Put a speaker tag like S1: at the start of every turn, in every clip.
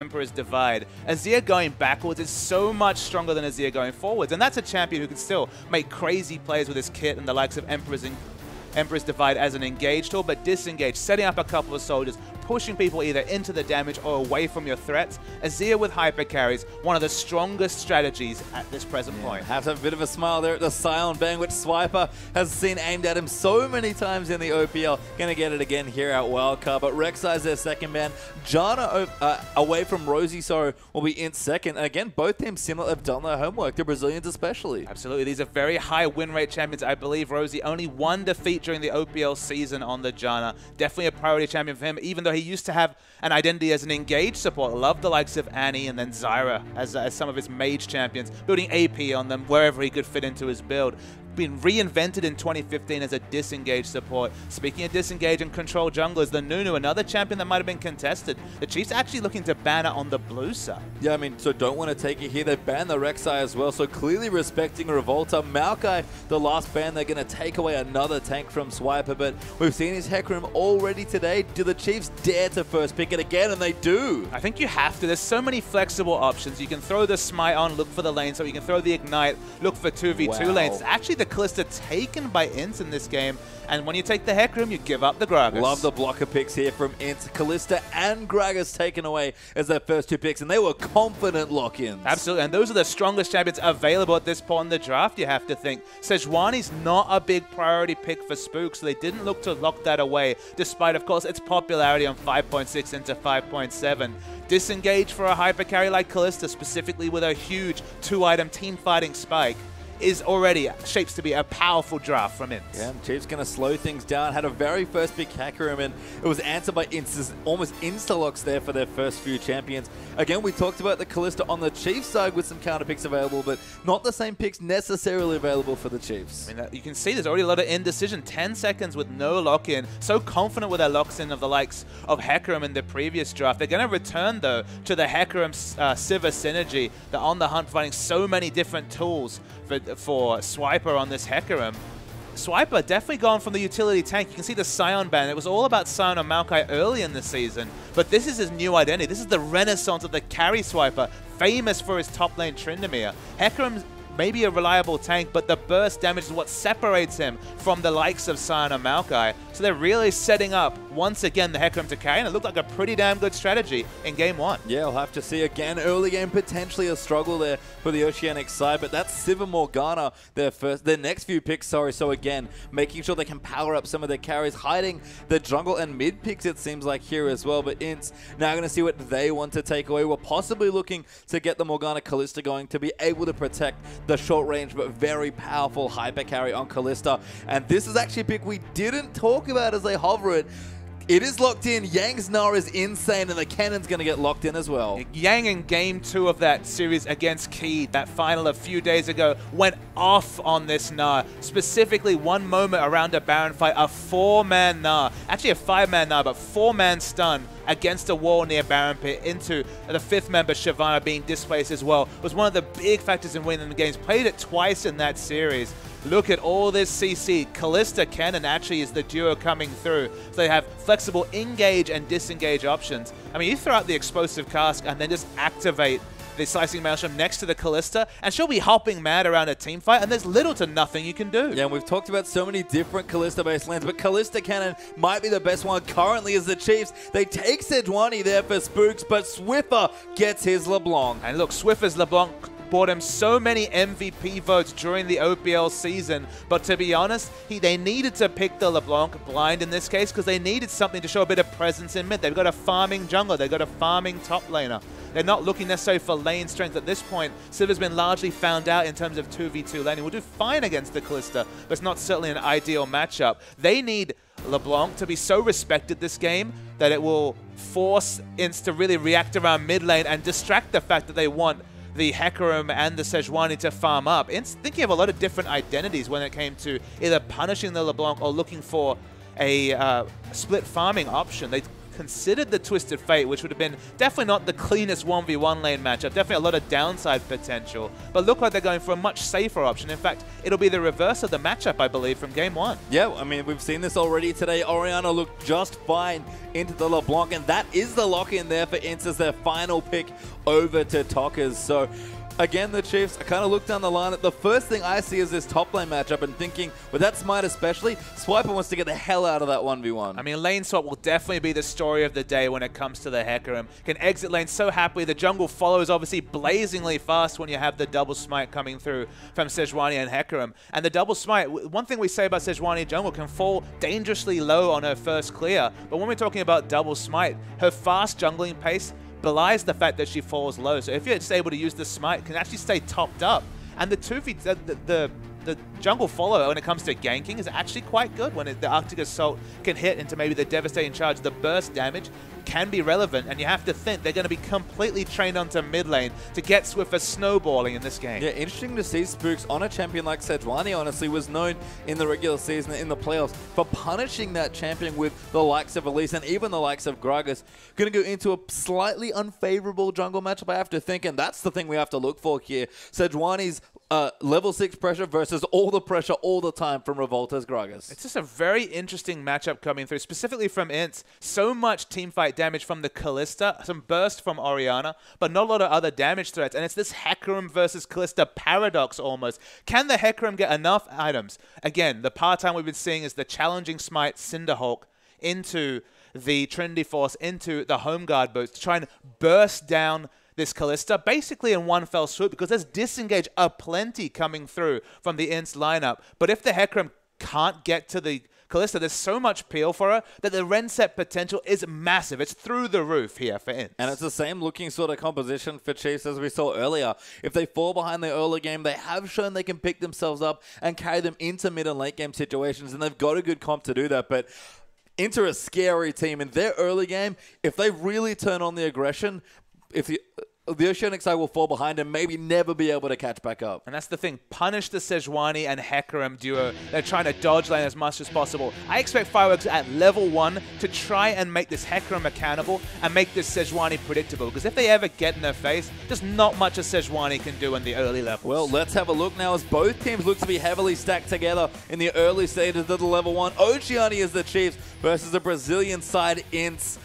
S1: Emperor's Divide. Azir going backwards is so much stronger than Azir going forwards, and that's a champion who can still make crazy plays with his kit and the likes of Emperor's Divide as an engage tool, but disengage, setting up a couple of soldiers, pushing people either into the damage or away from your threats. Azir with hyper carries, one of the strongest strategies at this present point.
S2: Have to have a bit of a smile there at the Silent Bang, which Swiper has seen aimed at him so many times in the OPL. Gonna get it again here at Wildcard, but Rek'Sai's their second ban. Janna away from Rosie, so will be in second. And again, both teams similar have done their homework, the Brazilians especially.
S1: Absolutely, these are very high win rate champions. I believe Rosie only one defeat during the OPL season on the Janna. Definitely a priority champion for him, even though he used to have an identity as an engaged support. Loved the likes of Annie and then Zyra as some of his mage champions, building AP on them wherever he could fit into his build. Been reinvented in 2015 as a disengage support. Speaking of disengage and control junglers, the Nunu, another champion that might have been contested. The Chiefs actually looking to ban it on the blue side.
S2: Yeah, I mean, so don't want to take it here. They banned the Rek'Sai as well, so clearly respecting Revolta. Maokai, the last ban, they're going to take away another tank from Swiper, but we've seen his Hecarim already today. Do the Chiefs dare to first pick it again? And they do.
S1: I think you have to. There's so many flexible options. You can throw the Smite on, look for the lane, so you can throw the Ignite, look for 2v2 lanes. It's actually the Kalista taken by INTZ in this game, and when you take the Hecarim, you give up the Gragas.
S2: Love the blocker picks here from INTZ. Kalista and Gragas taken away as their first two picks, and they were confident lock-ins.
S1: Absolutely, and those are the strongest champions available at this point in the draft, you have to think. Sejuani's not a big priority pick for Spook, so they didn't look to lock that away, despite, of course, its popularity on 5.6 into 5.7. Disengage for a hyper carry like Kalista, specifically with a huge 2-item team fighting spike, is already shapes to be a powerful draft from INTZ.
S2: Yeah, Chiefs going to slow things down. Had a very first big Hecarim, and it was answered by INTZ. Almost insta-locks there for their first few champions. Again, we talked about the Kalista on the Chiefs side with some counter picks available, but not the same picks necessarily available for the Chiefs.
S1: I mean, you can see there's already a lot of indecision. 10 seconds with no lock-in. So confident with their locks-in of the likes of Hecarim in the previous draft. They're going to return, though, to the Hecarim Sivir synergy. They're on the hunt, finding so many different tools for Swiper on this Hecarim. Swiper definitely gone from the utility tank. You can see the Sion ban. It was all about Sion and Maokai early in the season, but this is his new identity. This is the renaissance of the carry Swiper, famous for his top lane Tryndamere. Hecarim's maybe a reliable tank, but the burst damage is what separates him from the likes of Sion and Maokai. So they're really setting up, once again, the Hecarim to carry, and it looked like a pretty damn good strategy in game one.
S2: Yeah, we'll have to see again. Early game, potentially a struggle there for the Oceanic side, but that's Sivir Morgana, their next few picks, sorry. So again, making sure they can power up some of their carries, hiding the jungle and mid picks, it seems like, here as well. But INTZ now going to see what they want to take away. We're possibly looking to get the Morgana Kalista going to be able to protect the short range but very powerful hyper carry on Kalista. And this is actually a pick we didn't talk about as they hover it. It is locked in. Yang's Gnar is insane, and the cannon's going to get locked in as well.
S1: Yang in game 2 of that series against Keed, that final a few days ago, went off on this Gnar. Specifically, one moment around a Baron fight, a 4-man Gnar. Actually a 5-man Gnar, but 4-man stun against a wall near Baron Pit into the 5th member, Shyvana, being displaced as well. Was one of the big factors in winning the games. Played it twice in that series. Look at all this CC. Kalista Cannon actually is the duo coming through. So they have flexible engage and disengage options. I mean, you throw out the explosive cask and then just activate the Slicing Maelstrom next to the Kalista, and she'll be hopping mad around a team fight, and there's little to nothing you can do.
S2: Yeah, and we've talked about so many different Kalista-based lands, but Kalista Cannon might be the best one currently as the Chiefs. They take Sejuani there for Spooks, but Swiffer gets his LeBlanc.
S1: And look, Swiffer's LeBlanc bought him so many MVP votes during the OPL season, but to be honest, they needed to pick the LeBlanc blind in this case because they needed something to show a bit of presence in mid. They've got a farming jungler, they've got a farming top laner. They're not looking necessarily for lane strength at this point. Sivir's been largely found out in terms of 2v2 laning. Will do fine against the Kalista, but it's not certainly an ideal matchup. They need LeBlanc to be so respected this game that it will force INTZ to really react around mid lane and distract the fact that they want the Hecarim and the Sejuani to farm up. INTZ thinking of a lot of different identities when it came to either punishing the LeBlanc or looking for a split farming option. They considered the Twisted Fate, which would have been definitely not the cleanest 1v1 lane matchup, definitely a lot of downside potential, but look like they're going for a much safer option. In fact, it'll be the reverse of the matchup, I believe, from game 1.
S2: Yeah, I mean, we've seen this already today. Orianna looked just fine into the LeBlanc, and that is the lock-in there for INTZ, their final pick over to Tockers. So again, the Chiefs, I kind of look down the line. The first thing I see is this top lane matchup and thinking, with that Smite especially, Swiper wants to get the hell out of that 1v1.
S1: I mean, lane swap will definitely be the story of the day when it comes to the Hecarim. Can exit lane so happily. The jungle follows obviously blazingly fast when you have the double smite coming through from Sejuani and Hecarim. And the double smite, one thing we say about Sejuani jungle, can fall dangerously low on her first clear. But when we're talking about double smite, her fast jungling pace belies the fact that she falls low. So if you're just able to use the smite, can actually stay topped up. And the 2v, the jungle follow when it comes to ganking is actually quite good when the Arctic Assault can hit into maybe the devastating charge. The burst damage can be relevant, and you have to think they're going to be completely trained onto mid lane to get Swiffer snowballing in this game.
S2: Yeah, interesting to see Spooks on a champion like Sejuani, honestly, was known in the regular season, in the playoffs, for punishing that champion with the likes of Elise and even the likes of Gragas. Going to go into a slightly unfavorable jungle matchup, I have to think, and that's the thing we have to look for here. Sejuani's level 6 pressure versus all the pressure all the time from Revolta's Gragas.
S1: It's just a very interesting matchup coming through, specifically from INTZ. So much teamfight damage from the Kalista, some burst from Orianna, but not a lot of other damage threats. And it's this Hecarim versus Kalista paradox almost. Can the Hecarim get enough items? Again, the part-time we've been seeing is the challenging smite Cinderhulk into the Trinity Force, into the Home Guard boots to try and burst down this Kalista basically in one fell swoop, because there's disengage aplenty coming through from the INTZ lineup. But if the Hecarim can't get to the Kalista, there's so much peel for her that the Renset potential is massive. It's through the roof here for INTZ.
S2: And it's the same looking sort of composition for Chiefs as we saw earlier. If they fall behind the early game, they have shown they can pick themselves up and carry them into mid and late game situations, and they've got a good comp to do that. But Inter a scary team in their early game. If they really turn on the aggression, if the IWCI will fall behind and maybe never be able to catch back up.
S1: And that's the thing. Punish the Sejuani and Hecarim duo. They're trying to dodge lane as much as possible. I expect Fireworks at level 1 to try and make this Hecarim accountable and make this Sejuani predictable. Because if they ever get in their face, there's not much a Sejuani can do in the early levels.
S2: Well, let's have a look now as both teams look to be heavily stacked together in the early stages of the level 1. Oceania is the Chiefs versus the Brazilian side INTZ.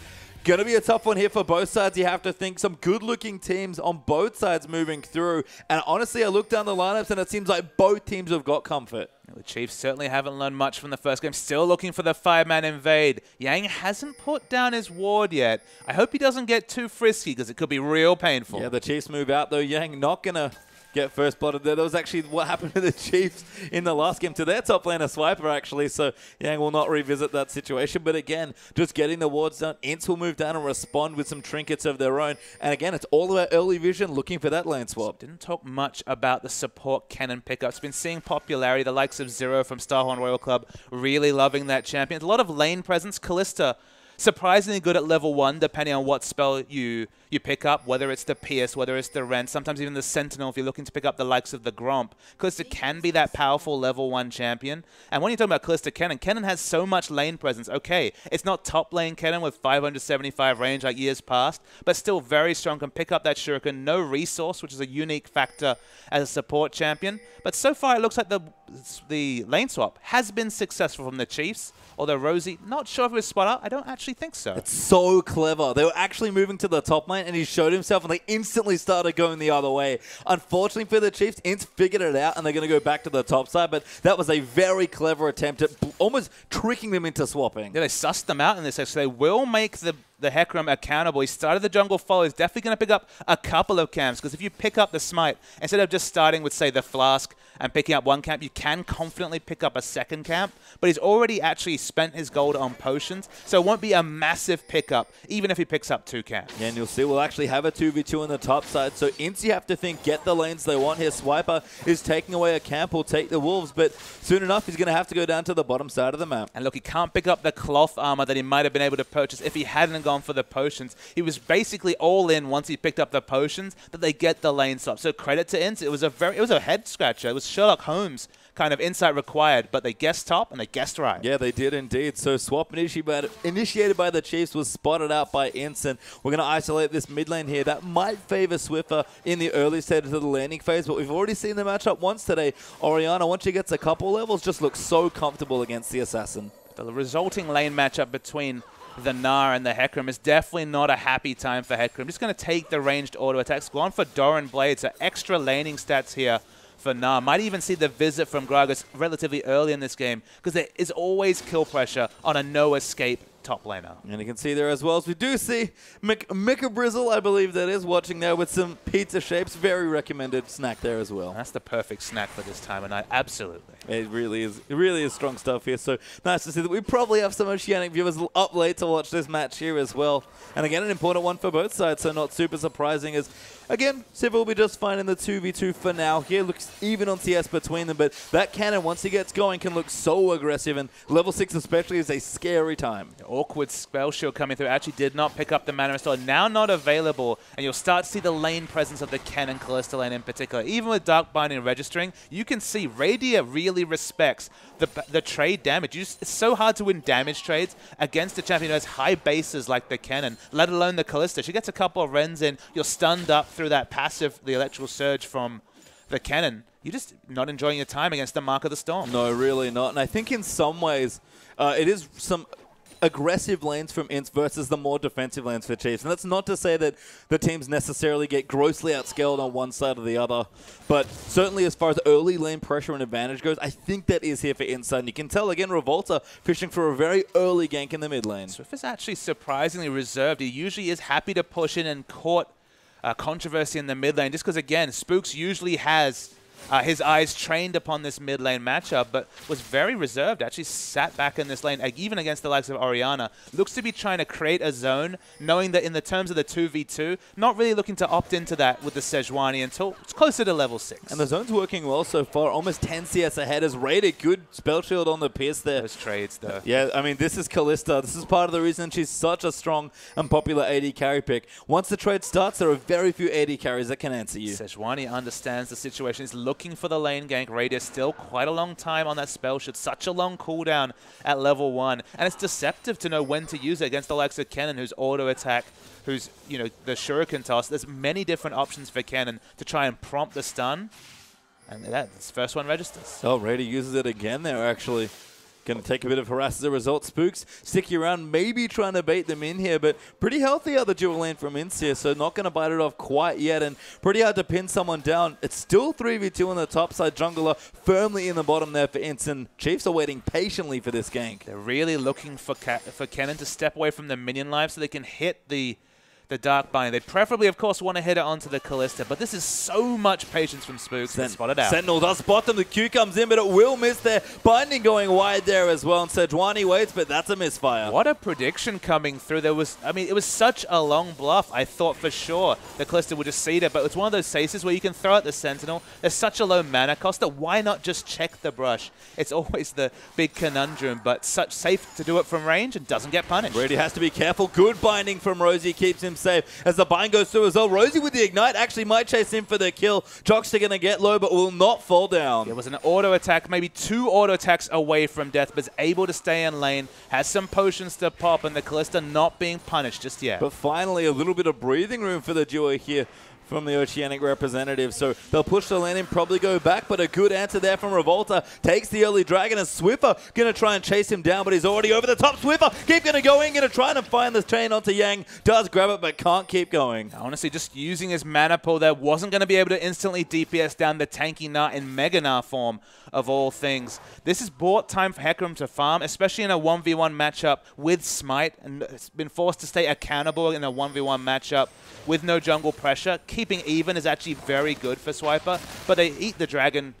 S2: Going to be a tough one here for both sides. You have to think some good-looking teams on both sides moving through. And honestly, I look down the lineups and it seems like both teams have got comfort.
S1: The Chiefs certainly haven't learned much from the first game. Still looking for the 5-man invade. Yang hasn't put down his ward yet. I hope he doesn't get too frisky because it could be real painful.
S2: Yeah, the Chiefs move out though. Yang not going to get first blooded there. That was actually what happened to the Chiefs in the last game to their top laner Swiper actually, so Yang will not revisit that situation. But again, just getting the wards done, INTZ will move down and respond with some trinkets of their own. And again, it's all about early vision, looking for that lane swap.
S1: Didn't talk much about the support cannon pickups. Been seeing popularity, the likes of Zero from Starhorn Royal Club, really loving that champion. A lot of lane presence. Kalista, surprisingly good at level 1, depending on what spell you pick up, whether it's the Pierce, whether it's the Rend, sometimes even the Sentinel if you're looking to pick up the likes of the Gromp. Kalista can be that powerful level 1 champion. And when you're talking about Kalista Kennen has so much lane presence. Okay, it's not top lane Kennen with 575 range like years past, but still very strong, can pick up that Shuriken. No resource, which is a unique factor as a support champion. But so far it looks like the lane swap has been successful from the Chiefs. Although Rosie, not sure if it was spot out. I don't actually think so.
S2: It's so clever. They were actually moving to the top lane and he showed himself and they instantly started going the other way. Unfortunately for the Chiefs, INTZ figured it out and they're going to go back to the top side, but that was a very clever attempt at almost tricking them into swapping.
S1: Yeah, they sussed them out in this, so they will make the Hecarim accountable. He started the jungle follow. He's definitely going to pick up a couple of camps, because if you pick up the smite, instead of just starting with, say, the flask and picking up one camp, you can confidently pick up a second camp, but he's already actually spent his gold on potions, so it won't be a massive pickup, even if he picks up 2 camps.
S2: Yeah, and you'll see we'll actually have a 2v2 on the top side, so INTZ, you have to think, get the lanes they want here. Swiper is taking away a camp, will take the wolves, but soon enough he's going to have to go down to the bottom side of the map.
S1: And look, he can't pick up the cloth armor that he might have been able to purchase if he hadn't gone for the potions. He was basically all in once he picked up the potions that they get the lane swap. So credit to INTZ. It was a head scratcher. It was Sherlock Holmes kind of insight required, but they guessed top and they guessed right.
S2: Yeah, they did indeed. So swap initiated by the Chiefs was spotted out by INTZ. We're going to isolate this mid lane here. That might favor Swiffer in the early stages of the landing phase, but we've already seen the matchup once today. Orianna, once she gets a couple levels, just looks so comfortable against the Assassin.
S1: The resulting lane matchup between the Gnar and the Hecarim is definitely not a happy time for Hecarim. Just going to take the ranged auto attacks. Go on for Doran Blades. So extra laning stats here for Gnar. Might even see the visit from Gragas relatively early in this game because there is always kill pressure on a no-escape top laner.
S2: And you can see there as well as we do see Mika Brizzle, I believe that is, watching there with some pizza shapes. Very recommended snack there as well.
S1: That's the perfect snack for this time of night. Absolutely.
S2: It really is. It really is strong stuff here. So nice to see that we probably have some Oceanic viewers up late to watch this match here as well. And again, an important one for both sides, so not super surprising as, again, Civ will be just fine in the 2v2 for now. Here looks even on CS between them, but that cannon, once he gets going, can look so aggressive, and level 6 especially is a scary time.
S1: Awkward spell shield coming through. Actually did not pick up the mana restore. Now not available, and you'll start to see the lane presence of the Ken and Kalista lane in particular. Even with Dark Binding registering, you can see Radia really respects the trade damage. It's so hard to win damage trades against a champion who has high bases like the Kennen, let alone the Kalista. She gets a couple of Rens in, you're stunned up through that passive, the electrical surge from the Kennen. You're just not enjoying your time against the Mark of the Storm.
S2: No, really not. And I think in some ways, it is some aggressive lanes from INTZ versus the more defensive lanes for Chiefs. And that's not to say that the teams necessarily get grossly outscaled on one side or the other, but certainly as far as early lane pressure and advantage goes, I think that is here for INTZ. And you can tell, again, Revolta fishing for a very early gank in the mid lane.
S1: Swift is actually surprisingly reserved. He usually is happy to push in and court controversy in the mid lane, just because, again, Spooks usually has his eyes trained upon this mid lane matchup, but was very reserved. Actually sat back in this lane, even against the likes of Orianna. Looks to be trying to create a zone, knowing that in the terms of the 2v2, not really looking to opt into that with the Sejuani until it's closer to level 6.
S2: And the zone's working well so far. Almost 10 CS ahead. Has rated good spell shield on the Pierce there.
S1: Those trades, though.
S2: Yeah, I mean, this is Kalista. This is part of the reason she's such a strong and popular AD carry pick. Once the trade starts, there are very few AD carries that can answer you.
S1: Sejuani understands the situation. He's looking for the lane gank. Radius still quite a long time on that spell shield. Such a long cooldown at level 1. And it's deceptive to know when to use it against the likes of Kennen, who's auto attack, who's, you know, the shuriken toss. There's many different options for Kennen to try and prompt the stun. And that's first one registers.
S2: Oh, Rady uses it again there, actually. Going to take a bit of harass as a result. Spooks sticky around, maybe trying to bait them in here, but pretty healthy out the dual lane from INTZ here, so not going to bite it off quite yet, and pretty hard to pin someone down. It's still 3v2 on the top side. Jungler firmly in the bottom there for INTZ, and Chiefs are waiting patiently for this gank.
S1: They're really looking for Kennen to step away from the minion life so they can hit the Dark Binding. They preferably, of course, want to hit it onto the Kalista, but this is so much patience from Spooks. Spot it out.
S2: Sentinel does spot them. The Q comes in, but it will miss there. Binding going wide there as well, and Sejuani waits, but that's a misfire.
S1: What a prediction coming through. There was, I mean, it was such a long bluff. I thought for sure the Kalista would just seed it, but it's one of those cases where you can throw out the Sentinel. There's such a low mana cost that why not just check the brush? It's always the big conundrum, but such safe to do it from range and doesn't get punished.
S2: Brady has to be careful. Good binding from Rosie keeps him safe as the bind goes through as well. Rosie with the ignite actually might chase him for the kill. Jockster going to get low, but will not fall down.
S1: It was an auto attack, maybe 2 auto attacks away from death, but is able to stay in lane, has some potions to pop, and the Kalista not being punished just yet.
S2: But finally, a little bit of breathing room for the duo here from the Oceanic representative. So they'll push the lane and probably go back, but a good answer there from Revolta. Takes the early dragon, and Swiffer going to try and chase him down, but he's already over the top. Swiffer keep going to go in, going to try and find the chain onto Yang. Does grab it, but can't keep going.
S1: Honestly, just using his mana pool there, wasn't going to be able to instantly DPS down the tanky Gnar in Mega Gnar form of all things. This is bought time for Hecarim to farm, especially in a 1v1 matchup with Smite, and it's been forced to stay accountable in a 1v1 matchup with no jungle pressure. Keeping even is actually very good for Swiper, but they eat the dragon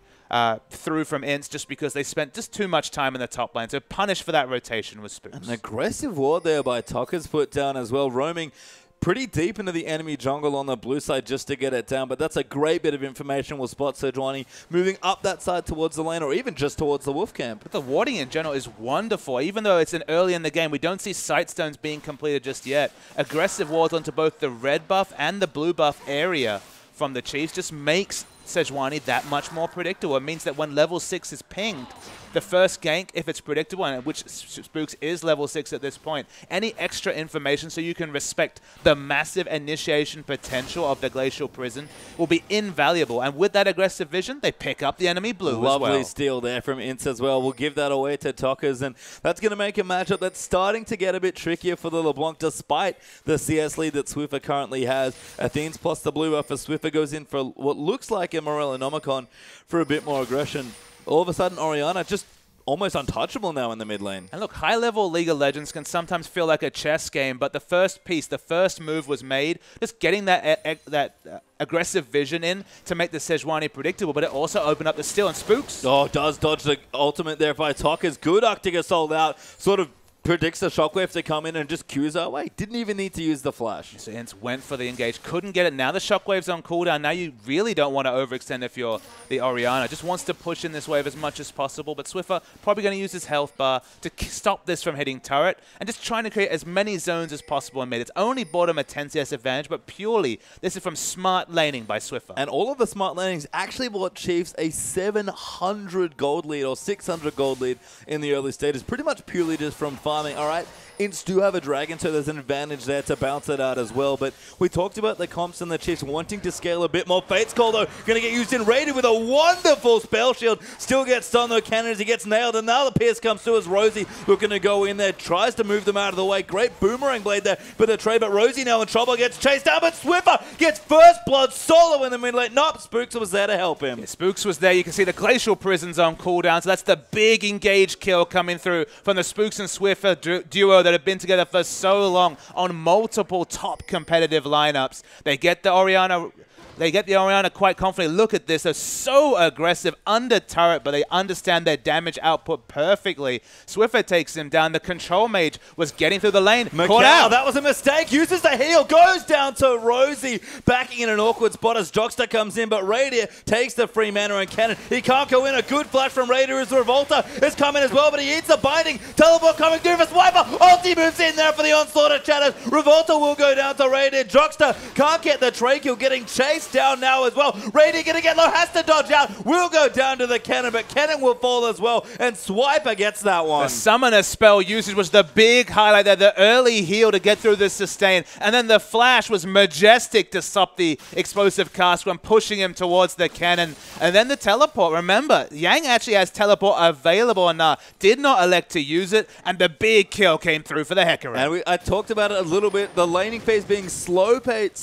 S1: through from INTZ just because they spent just too much time in the top lane. So punish for that rotation with Spooks.
S2: An aggressive ward there by Tucker's put down as well, roaming pretty deep into the enemy jungle on the blue side just to get it down, but that's a great bit of information. We'll spot Sejuani moving up that side towards the lane, or even just towards the wolf camp.
S1: But the warding in general is wonderful. Even though it's an early in the game, we don't see sight stones being completed just yet. Aggressive wards onto both the red buff and the blue buff area from the Chiefs just makes Sejuani that much more predictable. It means that when level 6 is pinged, the first gank, if it's predictable, and which Spooks is level 6 at this point, any extra information so you can respect the massive initiation potential of the Glacial Prison will be invaluable. And with that aggressive vision, they pick up the enemy blue as well.
S2: Lovely steal there from INTZ as well. We'll give that away to Tockers, and that's going to make a matchup that's starting to get a bit trickier for the LeBlanc, despite the CS lead that Swiffer currently has. Athene's plus the blue buff for Swiffer goes in for what looks like a Morellonomicon for a bit more aggression. All of a sudden, Orianna just almost untouchable now in the mid lane.
S1: And look, high-level League of Legends can sometimes feel like a chess game, but the first piece, the first move was made, just getting that aggressive vision in to make the Sejuani predictable, but it also opened up the steal, and Spooks.
S2: Oh, does dodge the ultimate there by Tockers. Good Arctic Assault out, sort of predicts the shockwave to come in and just cues our way. Didn't even need to use the flash.
S1: So INTZ went for the engage, couldn't get it. Now the shockwave's on cooldown. Now you really don't want to overextend if you're the Orianna. Just wants to push in this wave as much as possible, but Swiffer probably going to use his health bar to stop this from hitting turret and just trying to create as many zones as possible in mid. It's only bought him a 10 CS advantage, but purely this is from smart laning by Swiffer.
S2: And all of the smart lanings actually bought Chiefs a 700 gold lead or 600 gold lead in the early stages, pretty much purely just from farming. All right, INTZ do have a dragon, so there's an advantage there to bounce it out as well. But we talked about the comps and the Chiefs wanting to scale a bit more. Fate's Call, though, going to get used in Raided with a wonderful spell shield. Still gets stunned, though, cannon as he gets nailed. And now the Pierce comes through as Rosie looking to go in there. Tries to move them out of the way. Great boomerang blade there for the trade. But Rosie now in trouble, gets chased down. But Swiffer gets first blood solo in the mid lane. Nope, Spooks was there to help him.
S1: Yeah, Spooks was there. You can see the Glacial Prison's on cooldown. So that's the big engage kill coming through from the Spooks and Swiffer duo that have been together for so long on multiple top competitive lineups. They get the Orianna quite confidently. Look at this. They're so aggressive under turret, but they understand their damage output perfectly. Swiffer takes him down. The control mage was getting through the lane. Caught out.
S2: That was a mistake. Uses the heal. Goes down to Rosie. Backing in an awkward spot as Jockster comes in, but Radier takes the free mana and cannon. He can't go in. A good flash from Radier as Revolta is coming as well, but he eats a binding. Teleport coming through for Swiper. Ulti moves in there for the onslaught of Shadows. Revolta will go down to Radier. Jockster can't get the trade kill, getting chased down now as well. Radier gonna get low, has to dodge out, will go down to the cannon, but cannon will fall as well, and Swiper gets that one.
S1: The summoner spell usage was the big highlight there, the early heal to get through this sustain, and then the flash was majestic to stop the explosive cast when pushing him towards the cannon, and then the teleport. Remember, Yang actually has teleport available and did not elect to use it, and the big kill came through for the Hecarim.
S2: And I talked about it a little bit, the laning phase being slow played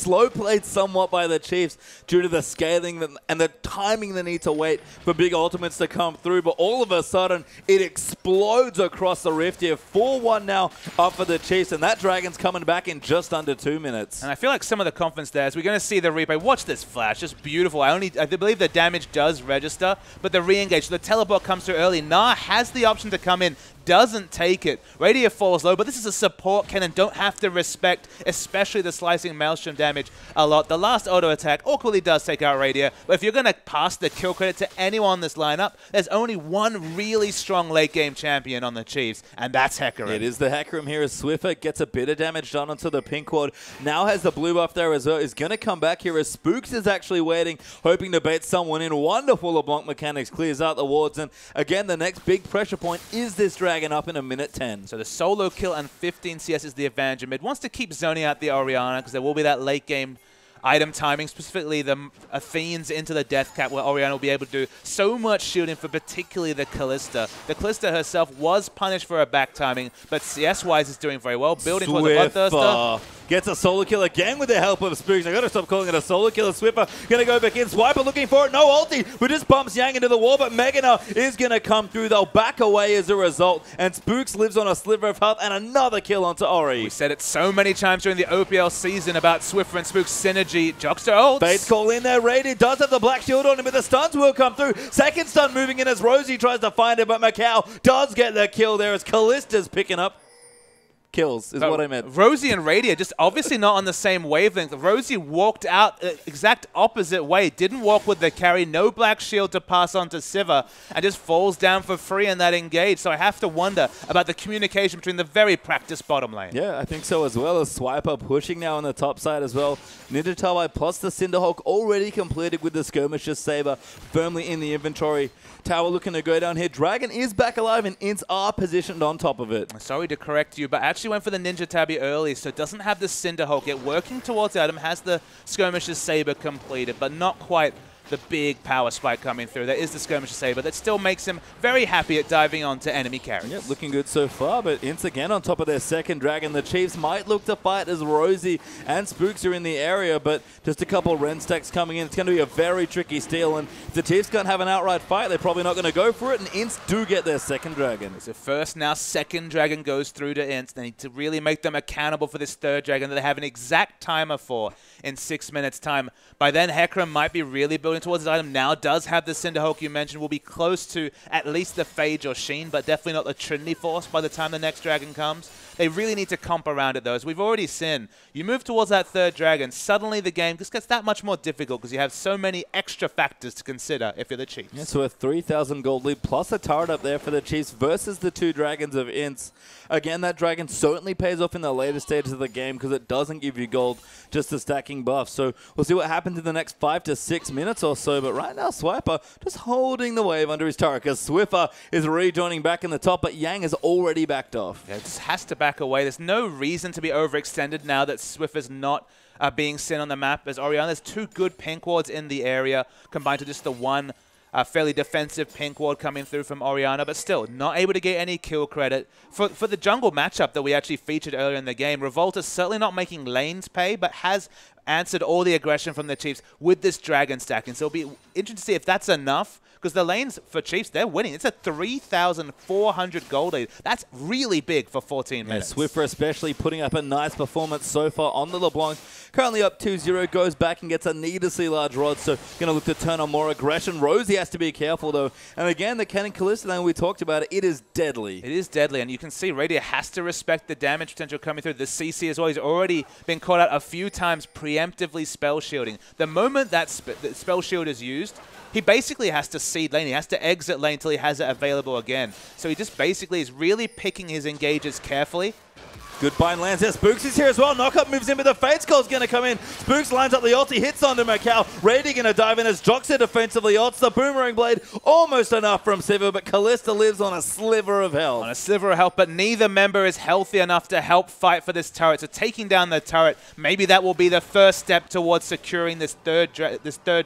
S2: somewhat by the Chiefs due to the scaling and the timing they need to wait for big ultimates to come through. But all of a sudden, it explodes across the rift here. 4-1 now up for the Chiefs, and that dragon's coming back in just under 2 minutes.
S1: And I feel like some of the confidence there, as we're going to see the replay. Watch this flash, just beautiful. I believe the damage does register, but the re-engage, the teleport comes through early. Nah has the option to come in, doesn't take it. Radier falls low, but this is a support cannon. Don't have to respect, especially the slicing maelstrom damage a lot. The last auto attack awkwardly does take out Radier, but if you're going to pass the kill credit to anyone in this lineup, there's only one really strong late game champion on the Chiefs, and that's Hecarim.
S2: It is the Hecarim here as Swiffer gets a bit of damage done onto the pink ward. Now has the blue buff there as well. Is going to come back here as Spooks is actually waiting, hoping to bait someone in. Wonderful LeBlanc mechanics, clears out the wards, and again, the next big pressure point is this dragon up in a minute 10.
S1: So the solo kill and 15 CS is the advantage. Mid wants to keep zoning out the Orianna because there will be that late game item timing, specifically the Athenes into the death cap where Orianna will be able to do so much shielding for particularly the Callista. The Callista herself was punished for her back timing, but CS-wise is doing very well. Building for the Bloodthirster.
S2: Gets a solo kill again with the help of Spooks. I gotta stop calling it a solo kill. Swiffer gonna go back in. Swiper looking for it. No ulti, but just bumps Yang into the wall. But Megana is gonna come through. They'll back away as a result. And Spooks lives on a sliver of health and another kill onto Ori.
S1: We said it so many times during the OPL season about Swiffer and Spooks synergy. Jockster ults.
S2: Fate's Call in there. Radiant does have the black shield on him, but the stuns will come through. Second stun moving in as Rosie tries to find it, but Macau does get the kill there as Callista's picking up. kills is what I meant.
S1: Rosie and Radiant just obviously not on the same wavelength. Rosie walked out the exact opposite way, didn't walk with the carry, no black shield to pass on to Sivir, and just falls down for free in that engage. So I have to wonder about the communication between the very practiced bottom lane.
S2: Yeah, I think so as well. As Swiper pushing now on the top side as well. Ninja Turbine plus the Cinderhawk already completed with the Skirmisher Saber firmly in the inventory. Tower looking to go down here. Dragon is back alive and INTZ are positioned on top of it.
S1: Sorry to correct you, but actually went for the Ninja Tabby early, so doesn't have the Cinderhawk yet. Working towards the item, has the Skirmisher Saber completed, but not quite the big power spike coming through. There is the Skirmisher Saber. That still makes him very happy at diving onto enemy carries.
S2: Yep, looking good so far, but INTZ again on top of their second dragon. The Chiefs might look to fight as Rosie and Spooks are in the area, but just a couple of Ren stacks coming in. It's going to be a very tricky steal, and if the Chiefs can't have an outright fight, they're probably not going to go for it, and INTZ do get their second dragon.
S1: So first, now second dragon goes through to INTZ. They need to really make them accountable for this third dragon that they have an exact timer for in 6 minutes' time. By then, Hecarim might be really building towards his item. Now does have the Cinderhawk you mentioned, will be close to at least the Phage or Sheen, but definitely not the Trinity Force by the time the next dragon comes. They really need to comp around it, though. As we've already seen, you move towards that third dragon, suddenly the game just gets that much more difficult because you have so many extra factors to consider if you're the Chiefs.
S2: Yeah, so a 3,000 gold lead plus a turret up there for the Chiefs versus the two dragons of INTZ. Again, that dragon certainly pays off in the later stages of the game because it doesn't give you gold, just the stacking buff. So we'll see what happens in the next 5 to 6 minutes or so. But right now, Swiper just holding the wave under his turret because Swiffer is rejoining back in the top, but Yang has already backed off.
S1: Yeah, it just has to back away. There's no reason to be overextended now that Swiffer's not being seen on the map as Orianna. There's two good pink wards in the area combined to just the one fairly defensive pink ward coming through from Orianna, but still not able to get any kill credit. For the jungle matchup that we actually featured earlier in the game, Revolta's certainly not making lanes pay, but has answered all the aggression from the Chiefs with this dragon stacking. So it'll be interesting to see if that's enough, because the lanes for Chiefs, they're winning. It's a 3,400 gold lead. That's really big for 14 minutes.
S2: Swiffer especially putting up a nice performance so far on the LeBlanc. Currently up 2-0, goes back and gets a needlessly large rod, so going to look to turn on more aggression. Rosie has to be careful, though. And again, the Cannon Callisto lane, we talked about it, it is deadly. It
S1: is deadly, and you can see Radiant has to respect the damage potential coming through. The CC as well, he's already been caught out a few times preemptively spell shielding. The moment that spell shield is used, he basically has to seed lane. He has to exit lane until he has it available again. So he just basically is really picking his engages carefully.
S2: Good bind lands there. Spooks is here as well. Knockup moves in, but the Fates Call's going to come in. Spooks lines up the ulti, hits onto Macau. Rady going to dive in as Joxer defensively ults. The Boomerang Blade almost enough from Sivir, but Callista lives on a sliver of health.
S1: On a sliver of health, but neither member is healthy enough to help fight for this turret. So taking down the turret, maybe that will be the first step towards securing this third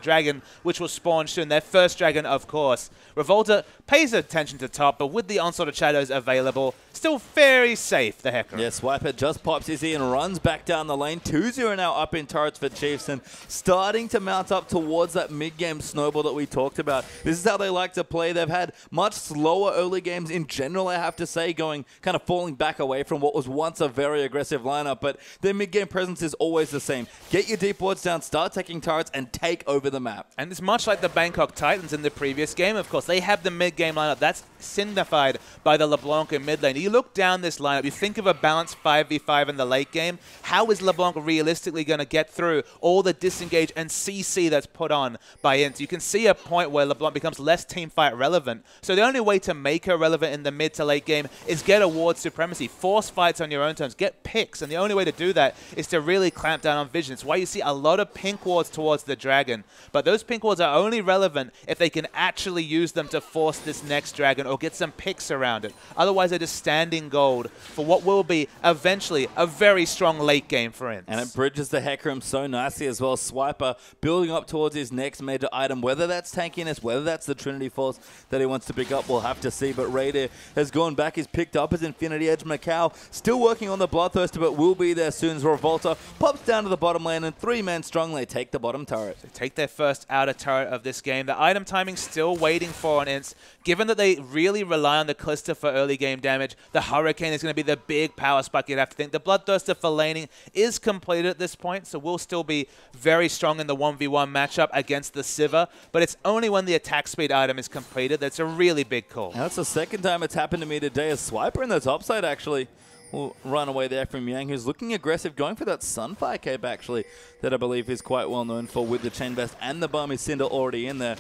S1: dragon, which will spawn soon. Their first dragon, of course. Revolta pays attention to top, but with the Onslaught of Shadows available, still very safe, the Hecarim.
S2: Yeah, Swiper just pops his E and runs back down the lane. 2-0 now up in turrets for Chiefs and starting to mount up towards that mid-game snowball that we talked about. This is how they like to play. They've had much slower early games in general, I have to say, going kind of falling back away from what was once a very aggressive lineup, but their mid-game presence is always the same. Get your deep wards down, start taking turrets, and take over the map.
S1: And it's much like the Bangkok Titans in the previous game, of course. They have the mid-game lineup. That's signified by the LeBlanc in mid lane. You look down this lineup, you think of a balanced 5v5 in the late game. How is LeBlanc realistically going to get through all the disengage and CC that's put on by INTZ? You can see a point where LeBlanc becomes less teamfight relevant. So the only way to make her relevant in the mid to late game is get a ward supremacy, force fights on your own terms, get picks, and the only way to do that is to really clamp down on vision. It's why you see a lot of pink wards towards the dragon. But those pink wards are only relevant if they can actually use them to force this next dragon or get some picks around it. Otherwise, they're just standing gold for what will be eventually a very strong late game for INTZ.
S2: And it bridges the Hecarim so nicely as well. Swiper building up towards his next major item, whether that's tankiness, whether that's the Trinity Force that he wants to pick up, we'll have to see. But Raider has gone back, he's picked up his Infinity Edge. Macau still working on the Bloodthirster, but will be there soon as Revolta pops down to the bottom lane, and 3-man strong, they take the bottom turret.
S1: They take their first outer turret of this game. The item timing still waiting for on INTZ. Given that they really rely on the Callisto for early game damage, the Hurricane is going to be the big power spike you'd have to think. The Bloodthirster for laning is completed at this point, so we'll still be very strong in the 1v1 matchup against the Sivir, but it's only when the attack speed item is completed that's a really big call.
S2: Now, that's the second time it's happened to me today. A Swiper in the top side, actually. will run away there from Yang, who's looking aggressive, going for that Senpai cape, actually, that I believe is quite well known for with the Chain Vest and the Barmy Cinder already in there.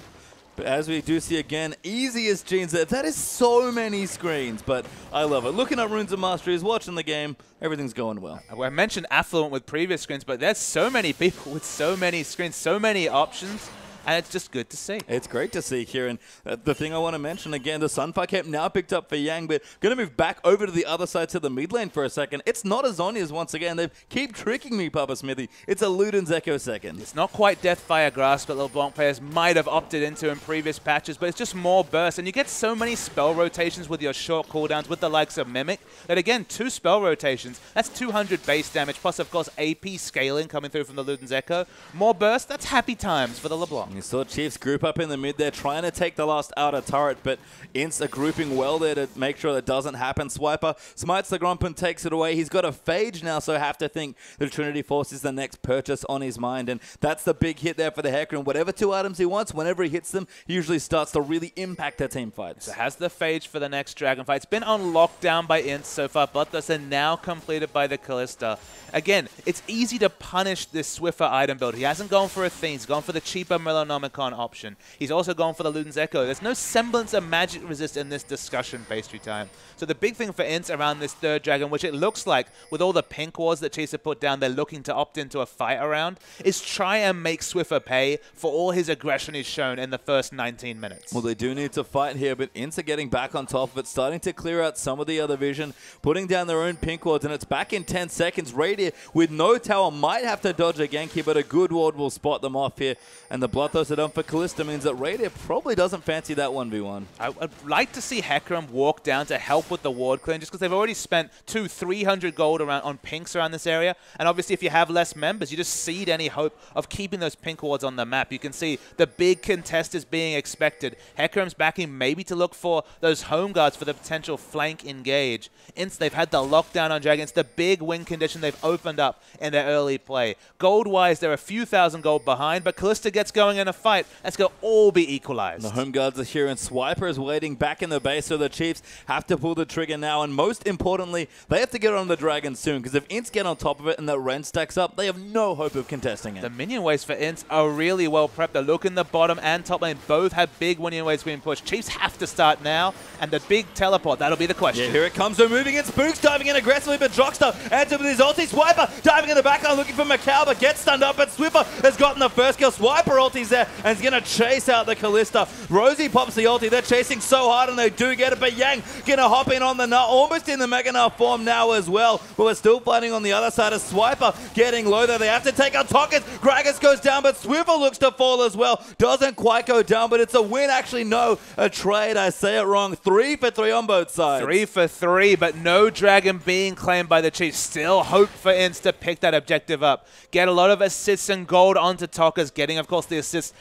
S2: But as we do see again, easiest genes there. That is so many screens, but I love it. Looking at Runes of Mastery, watching the game, everything's going well.
S1: I mentioned affluent with previous screens, but there's so many people with so many screens, so many options. And it's just good to see. It's
S2: great to see here. And the thing I want to mention again, the Senpai cape now picked up for Yang, but going to move back over to the other side to the mid lane for a second. It's not a Zhonya's once again. They keep tricking me, Papa Smithy. It's a Luden's Echo second.
S1: It's not quite Death Fire Grasp that LeBlanc players might have opted into in previous patches, but it's just more burst. And you get so many spell rotations with your short cooldowns with the likes of Mimic that, again, 2 spell rotations, that's 200 base damage, plus, of course, AP scaling coming through from the Luden's Echo. More burst, that's happy times for the LeBlanc.
S2: You saw Chiefs group up in the mid there, trying to take the last outer turret, but INTZ are grouping well there to make sure that doesn't happen. Swiper smites the Grump and takes it away. He's got a Phage now, so I have to think the Trinity Force is the next purchase on his mind, and that's the big hit there for the Hecarim. Whatever 2 items he wants, whenever he hits them, he usually starts to really impact their team fights.
S1: So has the Phage for the next Dragon fight. It's been on lockdown by INTZ so far, but those are now completed by the Kalista. Again, it's easy to punish this Swiffer item build. He hasn't gone for a Fiend, he's gone for the cheaper Melanomicon option. He's also gone for the Luden's Echo. There's no semblance of magic resist in this discussion, Pastry Time. So the big thing for INTZ around this 3rd Dragon, which it looks like with all the pink wards that Chase have put down, they're looking to opt into a fight around, is try and make Swiffer pay for all his aggression he's shown in the first 19 minutes.
S2: Well, they do need to fight here, but INTZ are getting back on top of it, starting to clear out some of the other vision, putting down their own pink wards, and it's back in 10 seconds. Radiant with no tower might have to dodge a gank here, but a good ward will spot them off here, and the Bloodthirst are done for Kalista means that Radiant probably doesn't fancy that 1v1.
S1: I'd like to see Hecarim walk down to help with the ward clear, just because they've already spent 300 gold on pinks around this area, and obviously if you have less members, you just cede any hope of keeping those pink wards on the map. You can see the big contest is being expected. Hecarim's backing maybe to look for those home guards for the potential flank engage. INTZ, they've had the lockdown on Dragons, the big win condition they've opened up in their early play. Gold-wise, they're a few thousand gold behind, but Kalista gets going in a fight. That's going to all be equalized.
S2: The home guards are here, and Swiper is waiting back in the base, so the Chiefs have to pull the trigger now, and most importantly, they have to get on the Dragon soon, because if INTZ get on top of it and that Ren stacks up, they have no hope of contesting it.
S1: The minion waves for INTZ are really well prepped. They look in the bottom and top lane. Both have big minion waves being pushed. Chiefs have to start now, and the big teleport, that'll be the question.
S2: Yeah, here it comes. They're moving in. Spooks diving in aggressively, but Jockstar answered with his ulti. Swiper diving in the backline looking for Macau, but gets stunned up, but Swiffer has gotten the first kill. Swiper ulti's there, and he's going to chase out the Kalista. Rosie pops the ulti. They're chasing so hard, and they do get it, but Yang going to hop in on the nut, almost in the Mega Nut form now as well, but we're still fighting on the other side of Swiper getting low there. They have to take out Tockers. Gragas goes down, but Swiffer looks to fall as well. Doesn't quite go down, but it's a win. Actually, no, a trade. I say it wrong. 3 for 3 on both sides.
S1: 3 for 3, but no Dragon being claimed by the Chiefs. Still hope for INTZ to pick that objective up. Get a lot of assists and gold onto Tockers, getting, of course, the assists.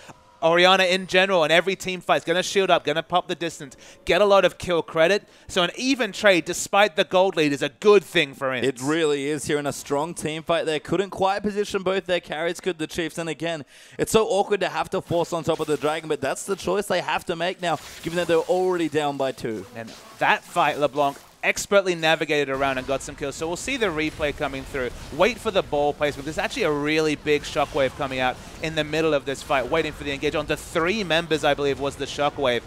S1: Orianna in general, and every team fight's going to shield up, going to pop the distance, get a lot of kill credit. So an even trade, despite the gold lead, is a good thing for INTZ.
S2: It really is here in a strong team fight there. Couldn't quite position both their carries, could the Chiefs. And again, it's so awkward to have to force on top of the Dragon, but that's the choice they have to make now, given that they're already down by 2.
S1: And that fight, LeBlanc expertly navigated around and got some kills. So we'll see the replay coming through. Wait for the ball placement. There's actually a really big shockwave coming out in the middle of this fight, waiting for the engage. Onto 3 members, I believe, was the shockwave.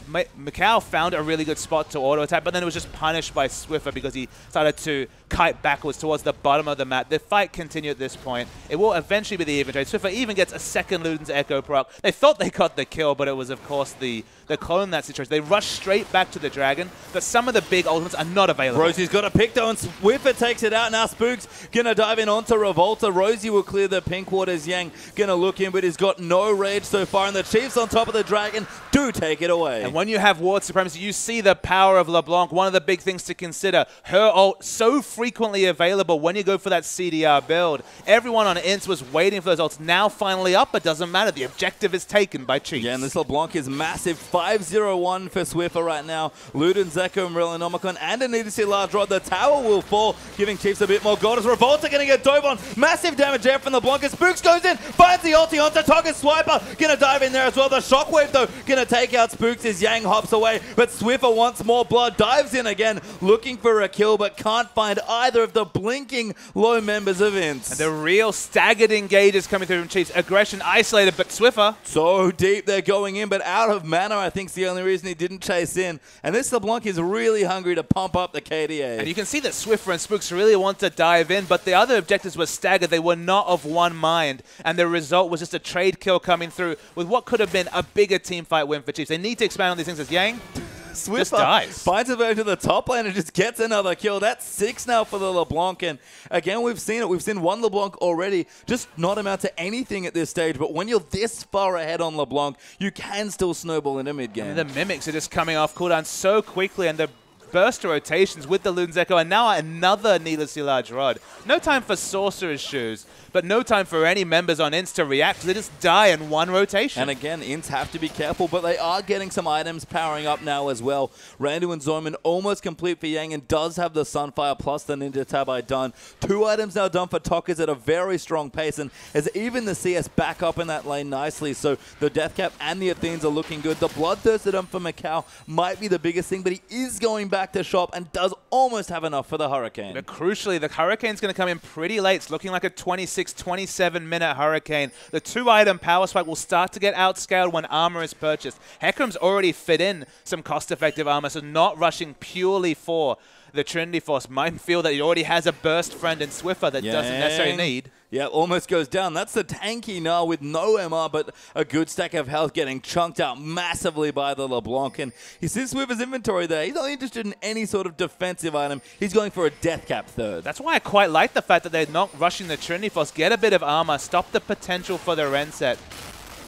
S1: Macau found a really good spot to auto-attack, but then it was just punished by Swiffer because he started to kite backwards towards the bottom of the map. The fight continued at this point. It will eventually be the even trade. Swiffer even gets a second Luden's Echo proc. They thought they got the kill, but it was, of course, the clone in that situation. They rush straight back to the Dragon, but some of the big ultimates are not available.
S2: Rosie's got a pick though, and Swiffer takes it out. Now Spook's going to dive in onto Revolta. Rosie will clear the pink waters. Yang going to look in, but he's got no rage so far, and the Chiefs on top of the Dragon do take it away.
S1: And when you have ward supremacy, you see the power of LeBlanc. One of the big things to consider, her ult so frequently available when you go for that CDR build. Everyone on INTZ was waiting for those ults. Now finally up, but doesn't matter. The objective is taken by Chiefs.
S2: Yeah, and this LeBlanc is massive. 5-0-1 for Swiffer right now. Luden's Echo and Melanomicon and an EDC large rod. The tower will fall, giving Chiefs a bit more gold. As Revolta going to get dove on. Massive damage there from LeBlanc. As Spooks goes in, finds the ulti onto Toggers. Swiper going to dive in there as well. The shockwave though going to take out Spooks. Spooks as Yang hops away, but Swiffer wants more blood, dives in again, looking for a kill, but can't find either of the blinking low members of INTZ.
S1: And the real staggered engages coming through from Chiefs. Aggression isolated, but Swiffer.
S2: So deep they're going in, but out of mana, I think is the only reason he didn't chase in. And this LeBlanc is really hungry to pump up the KDA.
S1: And you can see that Swiffer and Spooks really want to dive in, but the other objectives were staggered. They were not of one mind, and the result was just a trade kill coming through with what could have been a bigger team fight win for Chiefs. They need to expand on these things as Yang
S2: Swiffer
S1: just dies.
S2: Finds his way to the top lane and just gets another kill. That's 6 now for the LeBlanc. And again, we've seen it. We've seen one LeBlanc already just not amount to anything at this stage. But when you're this far ahead on LeBlanc, you can still snowball in a mid-game.
S1: The Mimics are just coming off cooldown so quickly, and the burst rotations with the Luden's Echo, and now another needlessly large rod. No time for Sorcerer's Shoes, but no time for any members on INTZ to react. They just die in one rotation.
S2: And again, INTZ have to be careful, but they are getting some items powering up now as well. Randu and Zoman almost complete for Yang, and does have the Sunfire plus the Ninja Tabi done. 2 items now done for Tokkers at a very strong pace, and as even the CS back up in that lane nicely, so the Deathcap and the Athenes are looking good. The Bloodthirst done for Macau might be the biggest thing, but he is going back to shop and does almost have enough for the Hurricane.
S1: But crucially, the Hurricane's going to come in pretty late. It's looking like a 26-27 minute Hurricane. The 2-item power spike will start to get outscaled when armor is purchased. Hecarim's already fit in some cost-effective armor, so not rushing purely for the Trinity Force. Might feel that he already has a burst friend in Swiffer that doesn't necessarily need.
S2: Yeah, almost goes down. That's the tanky now with no MR, but a good stack of health getting chunked out massively by the LeBlanc. And he sees Swiffer's inventory there. He's not interested in any sort of defensive item. He's going for a Deathcap third.
S1: That's why I quite like the fact that they're not rushing the Trinity Force. Get a bit of armor, stop the potential for the reset.